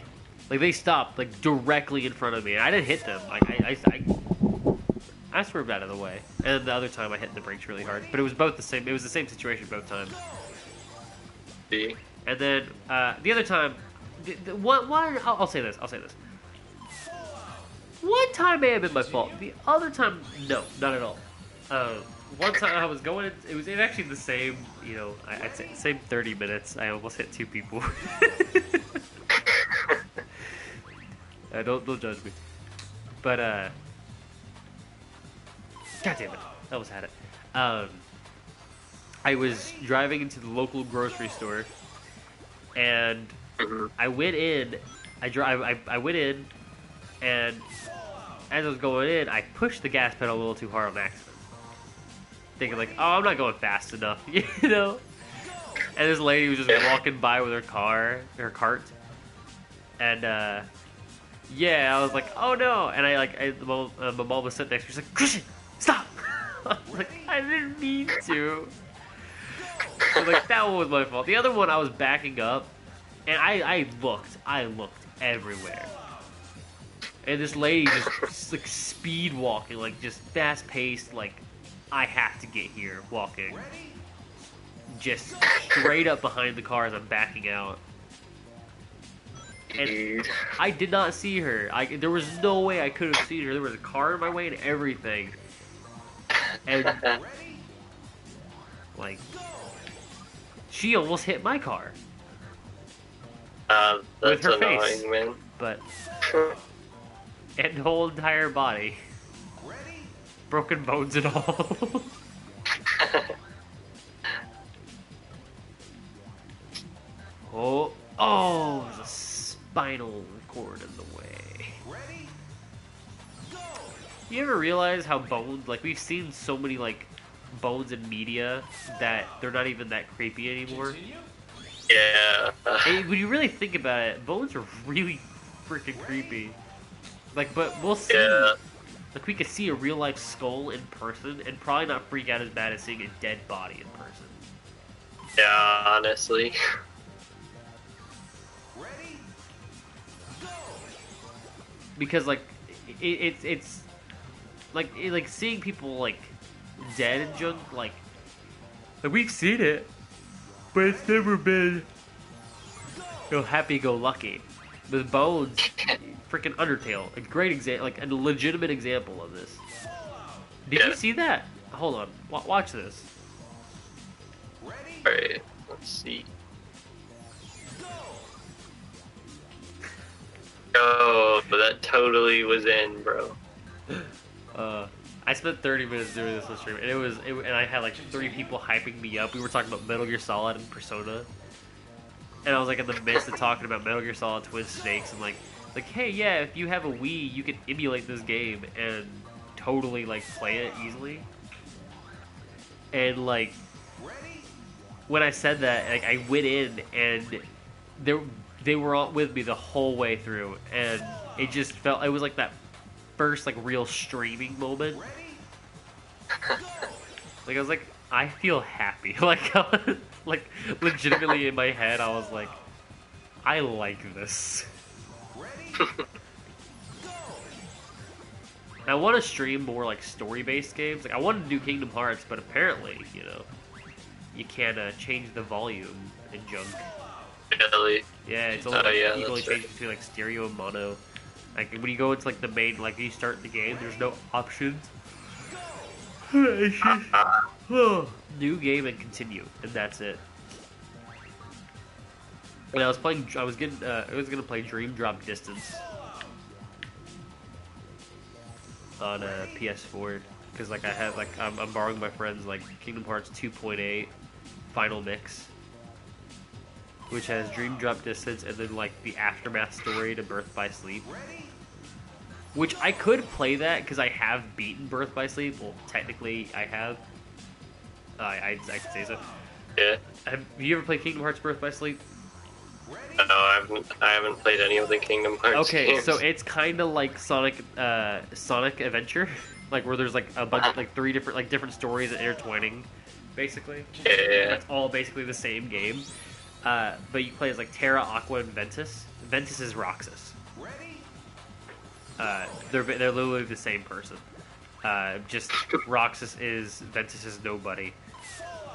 they stopped like directly in front of me. I didn't hit them. Like I swerved out of the way, and the other time I hit the brakes really hard. But it was both the same. It was the same situation both times. See? And then the other time, I'll say this. One time may have been my fault. The other time, no, not at all. One time I was going. It was actually the same. You know, I'd say same 30 minutes. I almost hit 2 people. Don't judge me. But God damn it, I almost had it. I was driving into the local grocery store, and I went in. I went in, and as I was going in, I pushed the gas pedal a little too hard on accident, thinking like, "Oh, I'm not going fast enough," you know. And this lady was just walking by with her cart, and yeah, I was like, "Oh no!" And my mom was sitting next to me. She's like, "Christian, stop!" I was like, "I didn't mean to." So, like, that one was my fault. The other one, I was backing up, and I looked everywhere. And this lady just like, speed walking, like, just fast-paced, like, I have to get here, walking. Just straight up behind the car as I'm backing out. And I did not see her. There was no way I could have seen her. There was a car in my way and everything. And, like, she almost hit my car. That's with her annoying, face. Man. But, and the whole entire body. Broken bones and all. Oh, there's a spinal cord in the way. You ever realize how bones, like, we've seen so many, like, bones in media that they're not even that creepy anymore? Yeah. And when you really think about it, bones are really freaking creepy. Like, but we'll see. Yeah. Like, we could see a real life skull in person and probably not freak out as bad as seeing a dead body in person. Yeah, honestly. Because, like, it's like seeing people, like dead and junk, like we've seen it, but it's never been happy-go-lucky. With Bones, freaking Undertale, a great example, like a legitimate example of this. Did you see that? Hold on, watch this. Alright, let's see. Oh, that totally was in, bro. I spent 30 minutes doing this on stream, and and I had like 30 people hyping me up. We were talking about Metal Gear Solid and Persona, and I was like in the midst of talking about Metal Gear Solid Twin Snakes, and like, hey, yeah, if you have a Wii, you can emulate this game and totally like play it easily. And like, when I said that, like, I went in and they were all with me the whole way through, and it just felt, it was like that first like real streaming moment. Like I was like, I feel happy. Like like legitimately in my head, I was like, I like this. I want to stream more like story-based games. Like I wanted to do Kingdom Hearts, but apparently, you know, you can't change the volume and junk. Really? Yeah, it's only equally changed between like stereo and mono. Like when you go into like the main, like you start the game, there's no options. It's just new game and continue, and that's it. And I was gonna play Dream Drop Distance on PS4 because like I have like I'm borrowing my friend's like Kingdom Hearts 2.8 Final Mix, which has Dream Drop Distance and then like the aftermath story to Birth by Sleep. Which I could play that because I have beaten Birth by Sleep. Well, technically I have. I could say so. Yeah. Have you ever played Kingdom Hearts Birth by Sleep? No, I haven't played any of the Kingdom Hearts games. So it's kind of like Sonic Adventure, like where there's like a bunch of like 3 different stories intertwining, basically. Yeah. That's all basically the same game. But you play as like Terra, Aqua, and Ventus. Ventus is Roxas. They're literally the same person. Just Roxas is Ventus is nobody.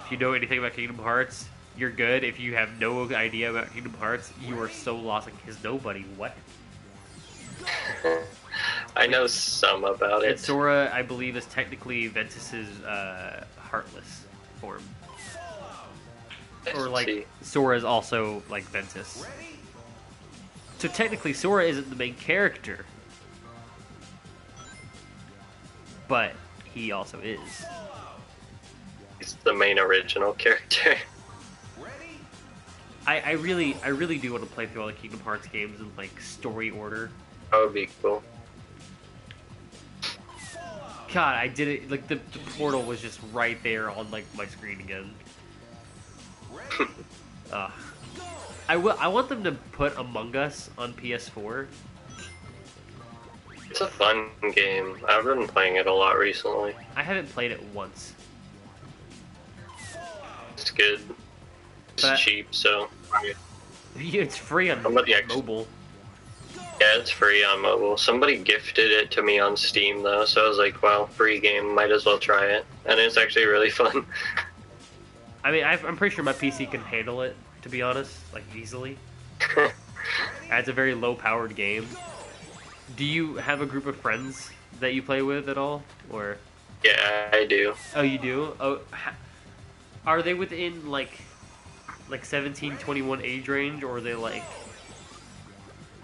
If you know anything about Kingdom Hearts, you're good. If you have no idea about Kingdom Hearts, you are so lost. Like his nobody. What? I know some about it. And Sora, I believe, is technically Ventus's Heartless form. Or like Sora is also like Ventus. So technically Sora isn't the main character. But he also is. He's the main original character. I really do want to play through all the Kingdom Hearts games in like story order. That would be cool. God, I did it. Like the portal was just right there on like my screen again. I want them to put Among Us on PS4. It's a fun game. I've been playing it a lot recently. I haven't played it once. It's good. It's cheap, so... It's free on mobile. Yeah, it's free on mobile. Somebody gifted it to me on Steam, though, so I was like, well, free game, might as well try it. And it's actually really fun. I mean, I'm pretty sure my PC can handle it, to be honest, like, easily. It's a very low-powered game. Do you have a group of friends that you play with at all, or? Yeah, I do. Oh, you do? Oh, are they within like 17, 21 age range, or are they like?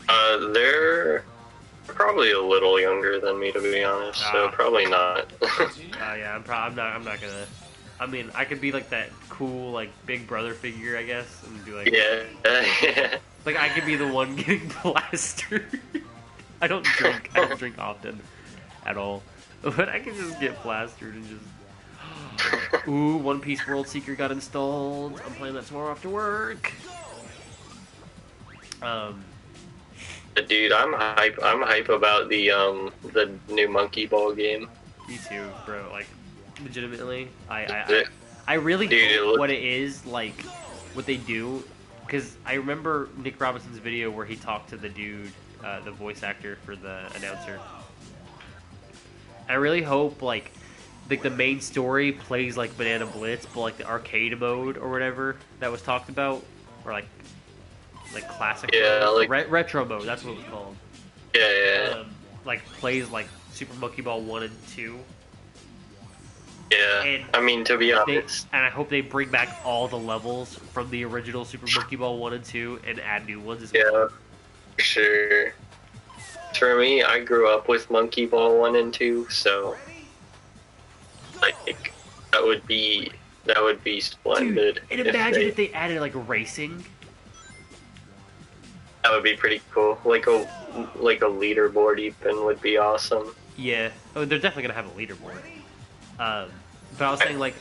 They're probably a little younger than me, to be honest. So probably not. Yeah, I'm not gonna. I mean, I could be like that cool like big brother figure, I guess, and be like. Yeah. Like I could be the one getting plastered. I don't drink often at all, but I can just get plastered and just. Ooh, One Piece World Seeker got installed. I'm playing that tomorrow after work. Dude, I'm hype about the new Monkey Ball game. Me too, bro. Like, legitimately, I really hope what it is, like, what they do, because I remember Nick Robinson's video where he talked to the dude. The voice actor for the announcer. I really hope like like the main story plays like Banana Blitz, but like the arcade mode or whatever that was talked about, or like classic mode, like retro mode. That's what it was called. Yeah. Like plays like Super Monkey Ball 1 and 2. Yeah. And I mean, to be honest, and I hope they bring back all the levels from the original Super Monkey Ball 1 and 2 and add new ones as well. Yeah, for sure. For me, I grew up with Monkey Ball 1 and 2, so like that would be splendid. Dude, and imagine if they added like racing. That would be pretty cool. Like a leaderboard even would be awesome. Yeah. Oh, they're definitely gonna have a leaderboard. But I was saying like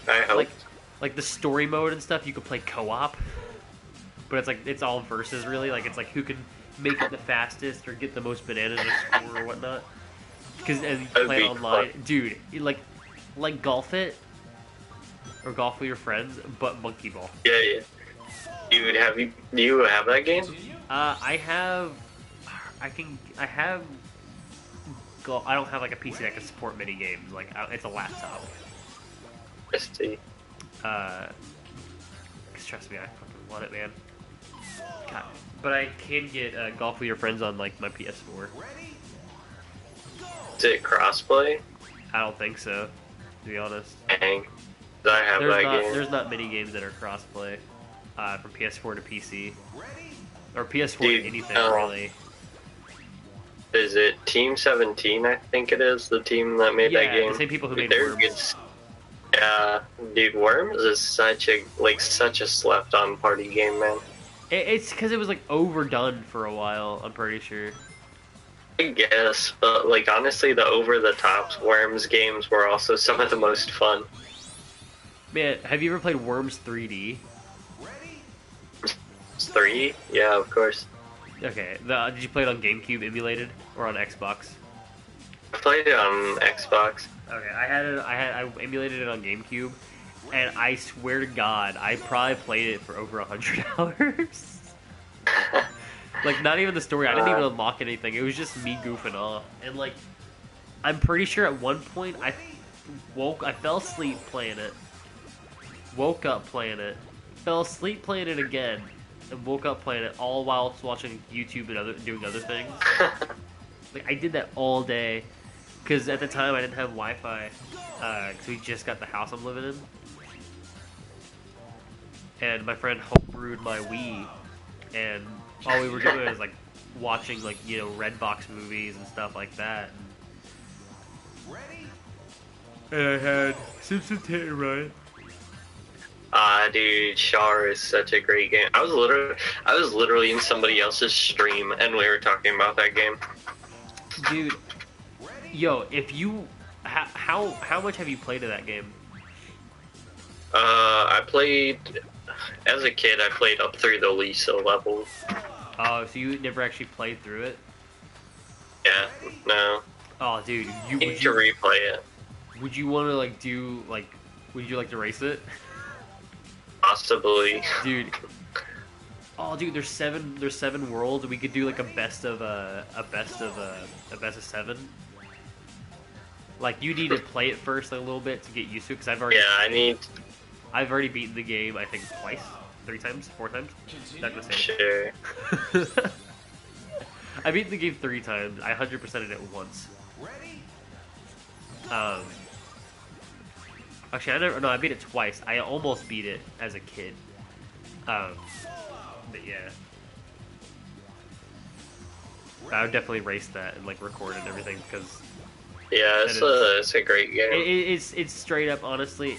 the story mode and stuff, you could play co-op. But it's all versus really. Like it's like who can make it the fastest or get the most bananas or score or whatnot. Because as you play online, dude, like golf it or golf with your friends, but monkey ball. Yeah. Dude, do you have that game? I don't have like a PC that can support mini games. Like it's a laptop. I see. Cause trust me, I fucking want it, man. God. But I can get golf with your friends on like my PS4. Is it crossplay? I don't think so, to be honest. Dang. I have that game. There's not many games that are crossplay from PS4 to PC. Or PS4 to anything, really. Is it Team 17, I think it is, the team that made that game? Yeah, the same people who made Worms. Yeah, dude, Worms is such a slept-on party game, man. It's because it was, like, overdone for a while, I'm pretty sure. I guess, but, like, honestly, the over-the-top Worms games were also some of the most fun. Man, have you ever played Worms 3D? 3? Yeah, of course. Okay, did you play it on GameCube emulated or on Xbox? I played it on Xbox. Okay, I emulated it on GameCube, and I swear to God, I probably played it for over $100. Like, not even the story. I didn't even unlock anything. It was just me goofing off, and like, I'm pretty sure at one point I fell asleep playing it, woke up playing it, fell asleep playing it again. And woke up playing it all while watching YouTube and doing other things. Like I did that all day, because at the time I didn't have Wi-Fi, because we just got the house I'm living in, and my friend homebrewed my Wii, and all we were doing was like watching like Redbox movies and stuff like that. And I had Simpsons Hit and Run. Dude, Char is such a great game. I was literally in somebody else's stream and we were talking about that game. Dude, yo, how much have you played of that game? I played as a kid. I played up through the Lisa level. Oh, so you never actually played through it? Yeah, no. Oh, dude, you need to replay it. Would you want to would you like to race it? Possibly, dude. Oh, dude, there's seven worlds. We could do like a best of 7. Like you need to play it first a little bit to get used to it, because I've already beaten the game. I think twice, 3 times, 4 times. Not the same. Sure. I beat the game 3 times. I 100%ed it once. Actually, I beat it twice. I almost beat it as a kid. But yeah. I would definitely race that and like record it and everything, because yeah, it's a great game. It's straight up, honestly.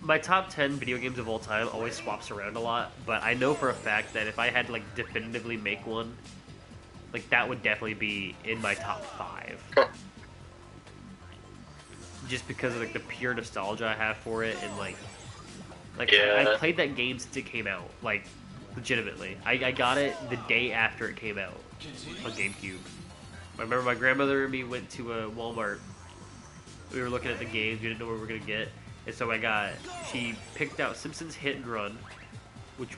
My top 10 video games of all time always swaps around a lot, but I know for a fact that if I had to like definitively make one, like that would definitely be in my top 5. Just because of like the pure nostalgia I have for it, and like yeah. I played that game since it came out, like legitimately. I got it the day after it came out on GameCube. I remember my grandmother and me went to a Walmart. We were looking at the games, we didn't know what we were gonna get, and so she picked out Simpsons Hit and Run, which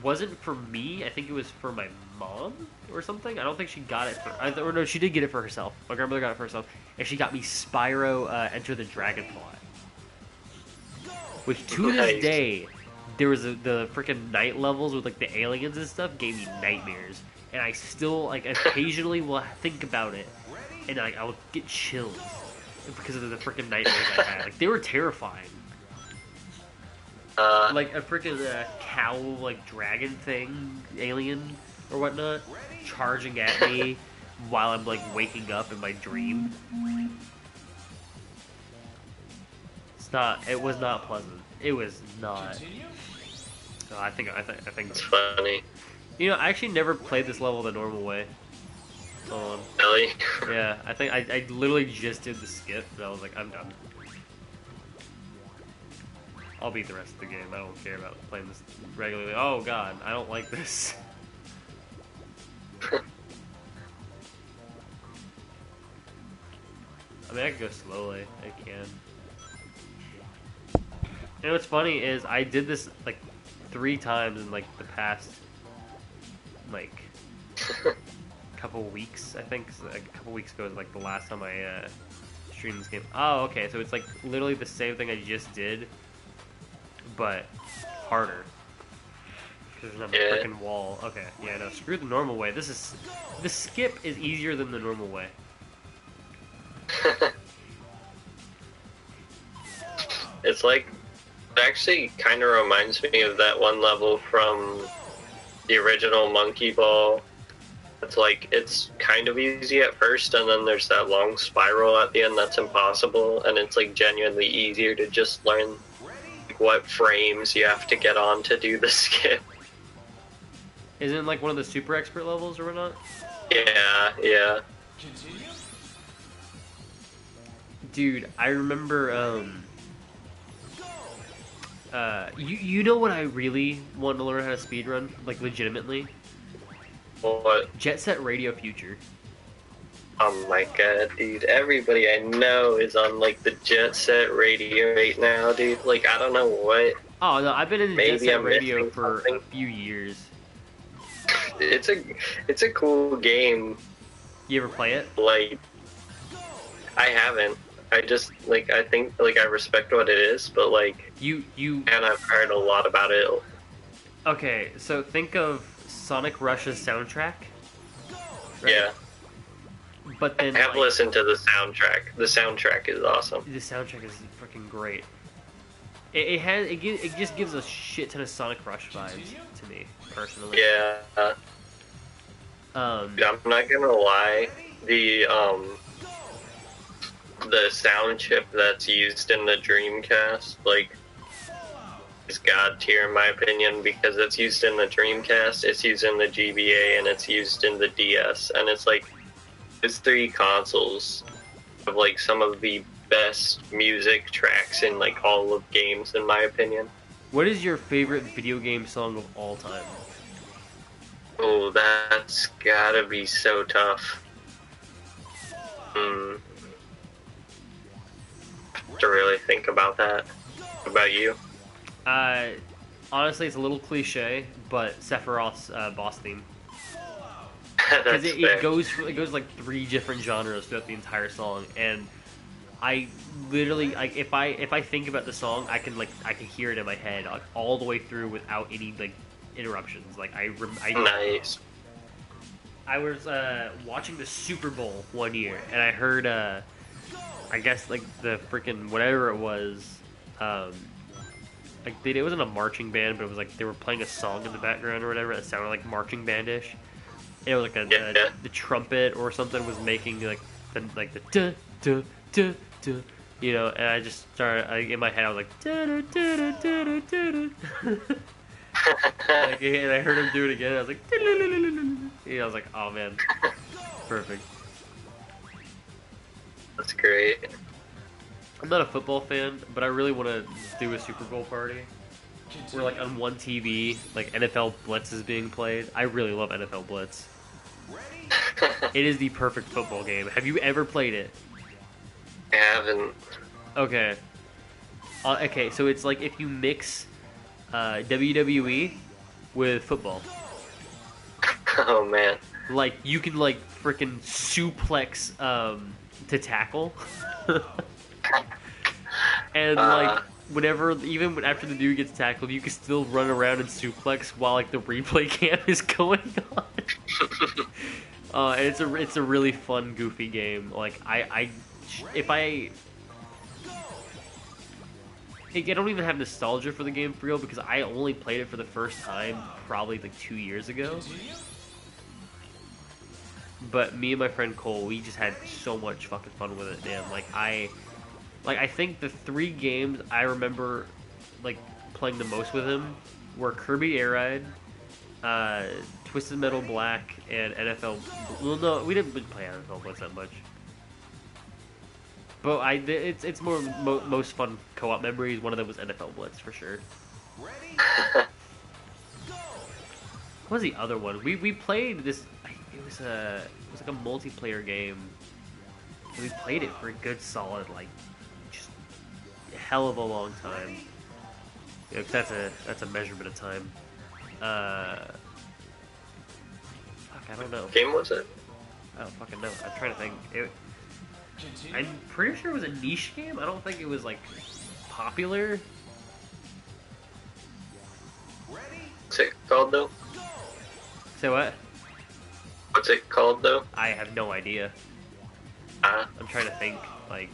wasn't for me. I think it was for my mom or something. I don't think she got it for. Or no, she did get it for herself. My grandmother got it for herself, and she got me Spyro Enter the Dragonfly. Which to this day, there was the freaking night levels with like the aliens and stuff gave me nightmares, and I still like occasionally will think about it, and like I will get chills because of the freaking nightmares I had. Like they were terrifying. Like a freaking cow like dragon thing, alien or whatnot, charging at me while I'm like waking up in my dream. It was not pleasant. It was not. No, I think it's funny. You know, I actually never played this level the normal way. Really? Yeah, I think I literally just did the skip, and I was like, I'm done. I'll beat the rest of the game. I don't care about playing this regularly. Oh god, I don't like this. I mean, I can go slowly. I can. You know what's funny is I did this like 3 times in like the past like couple weeks. I think like, a couple weeks ago was like the last time I streamed this game. Oh, okay. So it's like literally the same thing I just did, but harder. Because there's a freaking wall. Okay, yeah, no, screw the normal way. The skip is easier than the normal way. It's like, it actually kind of reminds me of that one level from the original Monkey Ball. It's like, it's kind of easy at first, and then there's that long spiral at the end that's impossible, and it's like genuinely easier to just learn what frames you have to get on to do the skip. Isn't it like one of the super expert levels or whatnot? Yeah. Dude, I remember, you know what I really want to learn how to speedrun? Like, legitimately? What? Jet Set Radio Future. Oh my god, dude. Everybody I know is on, like, the Jet Set Radio right now, dude. Like, I don't know what. Oh, no, I've been in Jet Set Radio for a few years. It's a cool game. You ever play it? Like, I haven't. I just, like, I think, like, I respect what it is, but, like... And I've heard a lot about it. Okay, so think of Sonic Rush's soundtrack. Right? Yeah. But then, I have listened to the soundtrack. The soundtrack is awesome. The soundtrack is freaking great. It just gives a shit ton of Sonic Rush vibes to me, personally. Yeah. I'm not gonna lie. The sound chip that's used in the Dreamcast, like, is god tier in my opinion, because it's used in the Dreamcast, it's used in the GBA, and it's used in the DS, and it's like, those 3 consoles have like some of the best music tracks in like all of games in my opinion. What is your favorite video game song of all time? Oh, that's gotta be so tough. To really think about that. What about you? Honestly, it's a little cliche, but Sephiroth's boss theme. Because it goes like 3 different genres throughout the entire song, and I literally, like, if I think about the song, I can hear it in my head, like, all the way through without any like interruptions. Like nice. I was watching the Super Bowl one year, and I heard I guess like the freaking whatever it was, like it wasn't a marching band, but it was like they were playing a song in the background or whatever that sounded like marching bandish. And it was like the trumpet or something was making like the duh duh duh duh, you know. And I just started in my head. I was like duh duh duh duh duh duh duh. Like, and I heard him do it again. And I was like, I was like, oh man, perfect. That's great. I'm not a football fan, but I really want to do a Super Bowl party where, like, on one TV, like, NFL Blitz is being played. I really love NFL Blitz. It is the perfect football game. Have you ever played it? I haven't. Okay. Okay, so it's like if you mix WWE with football. Oh man. Like you can like freaking suplex to tackle, and like whenever even after the dude gets tackled, you can still run around and suplex while like the replay cam is going on. And it's a really fun, goofy game. Like I don't even have nostalgia for the game for real because I only played it for the first time probably like 2 years ago. But me and my friend Cole, we just had so much fucking fun with it, man. I think the 3 games I remember like playing the most with him were Kirby Air Ride, Twisted Metal Black, and NFL. Well, no, we didn't play NFL Blitz that much. But it's most fun co-op memories. One of them was NFL Blitz for sure. What was the other one? We played this. It was like a multiplayer game. And we played it for a good solid like just a hell of a long time. Yeah, 'cause that's a measurement of time. Fuck, I don't know. What game was it? I don't fucking know. I'm trying to think. I'm pretty sure it was a niche game. I don't think it was like popular. What's it called though? Say what? What's it called though? I have no idea. I'm trying to think. Like,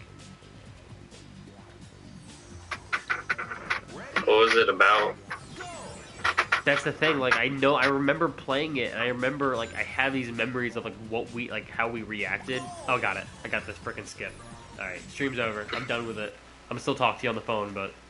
what was it about? that's the thing. Like, I remember playing it, and I remember like I have these memories of like how we reacted. Oh, got it. I got this frickin' skip. All right, stream's over. I'm done with it. I'm still talking to you on the phone, but.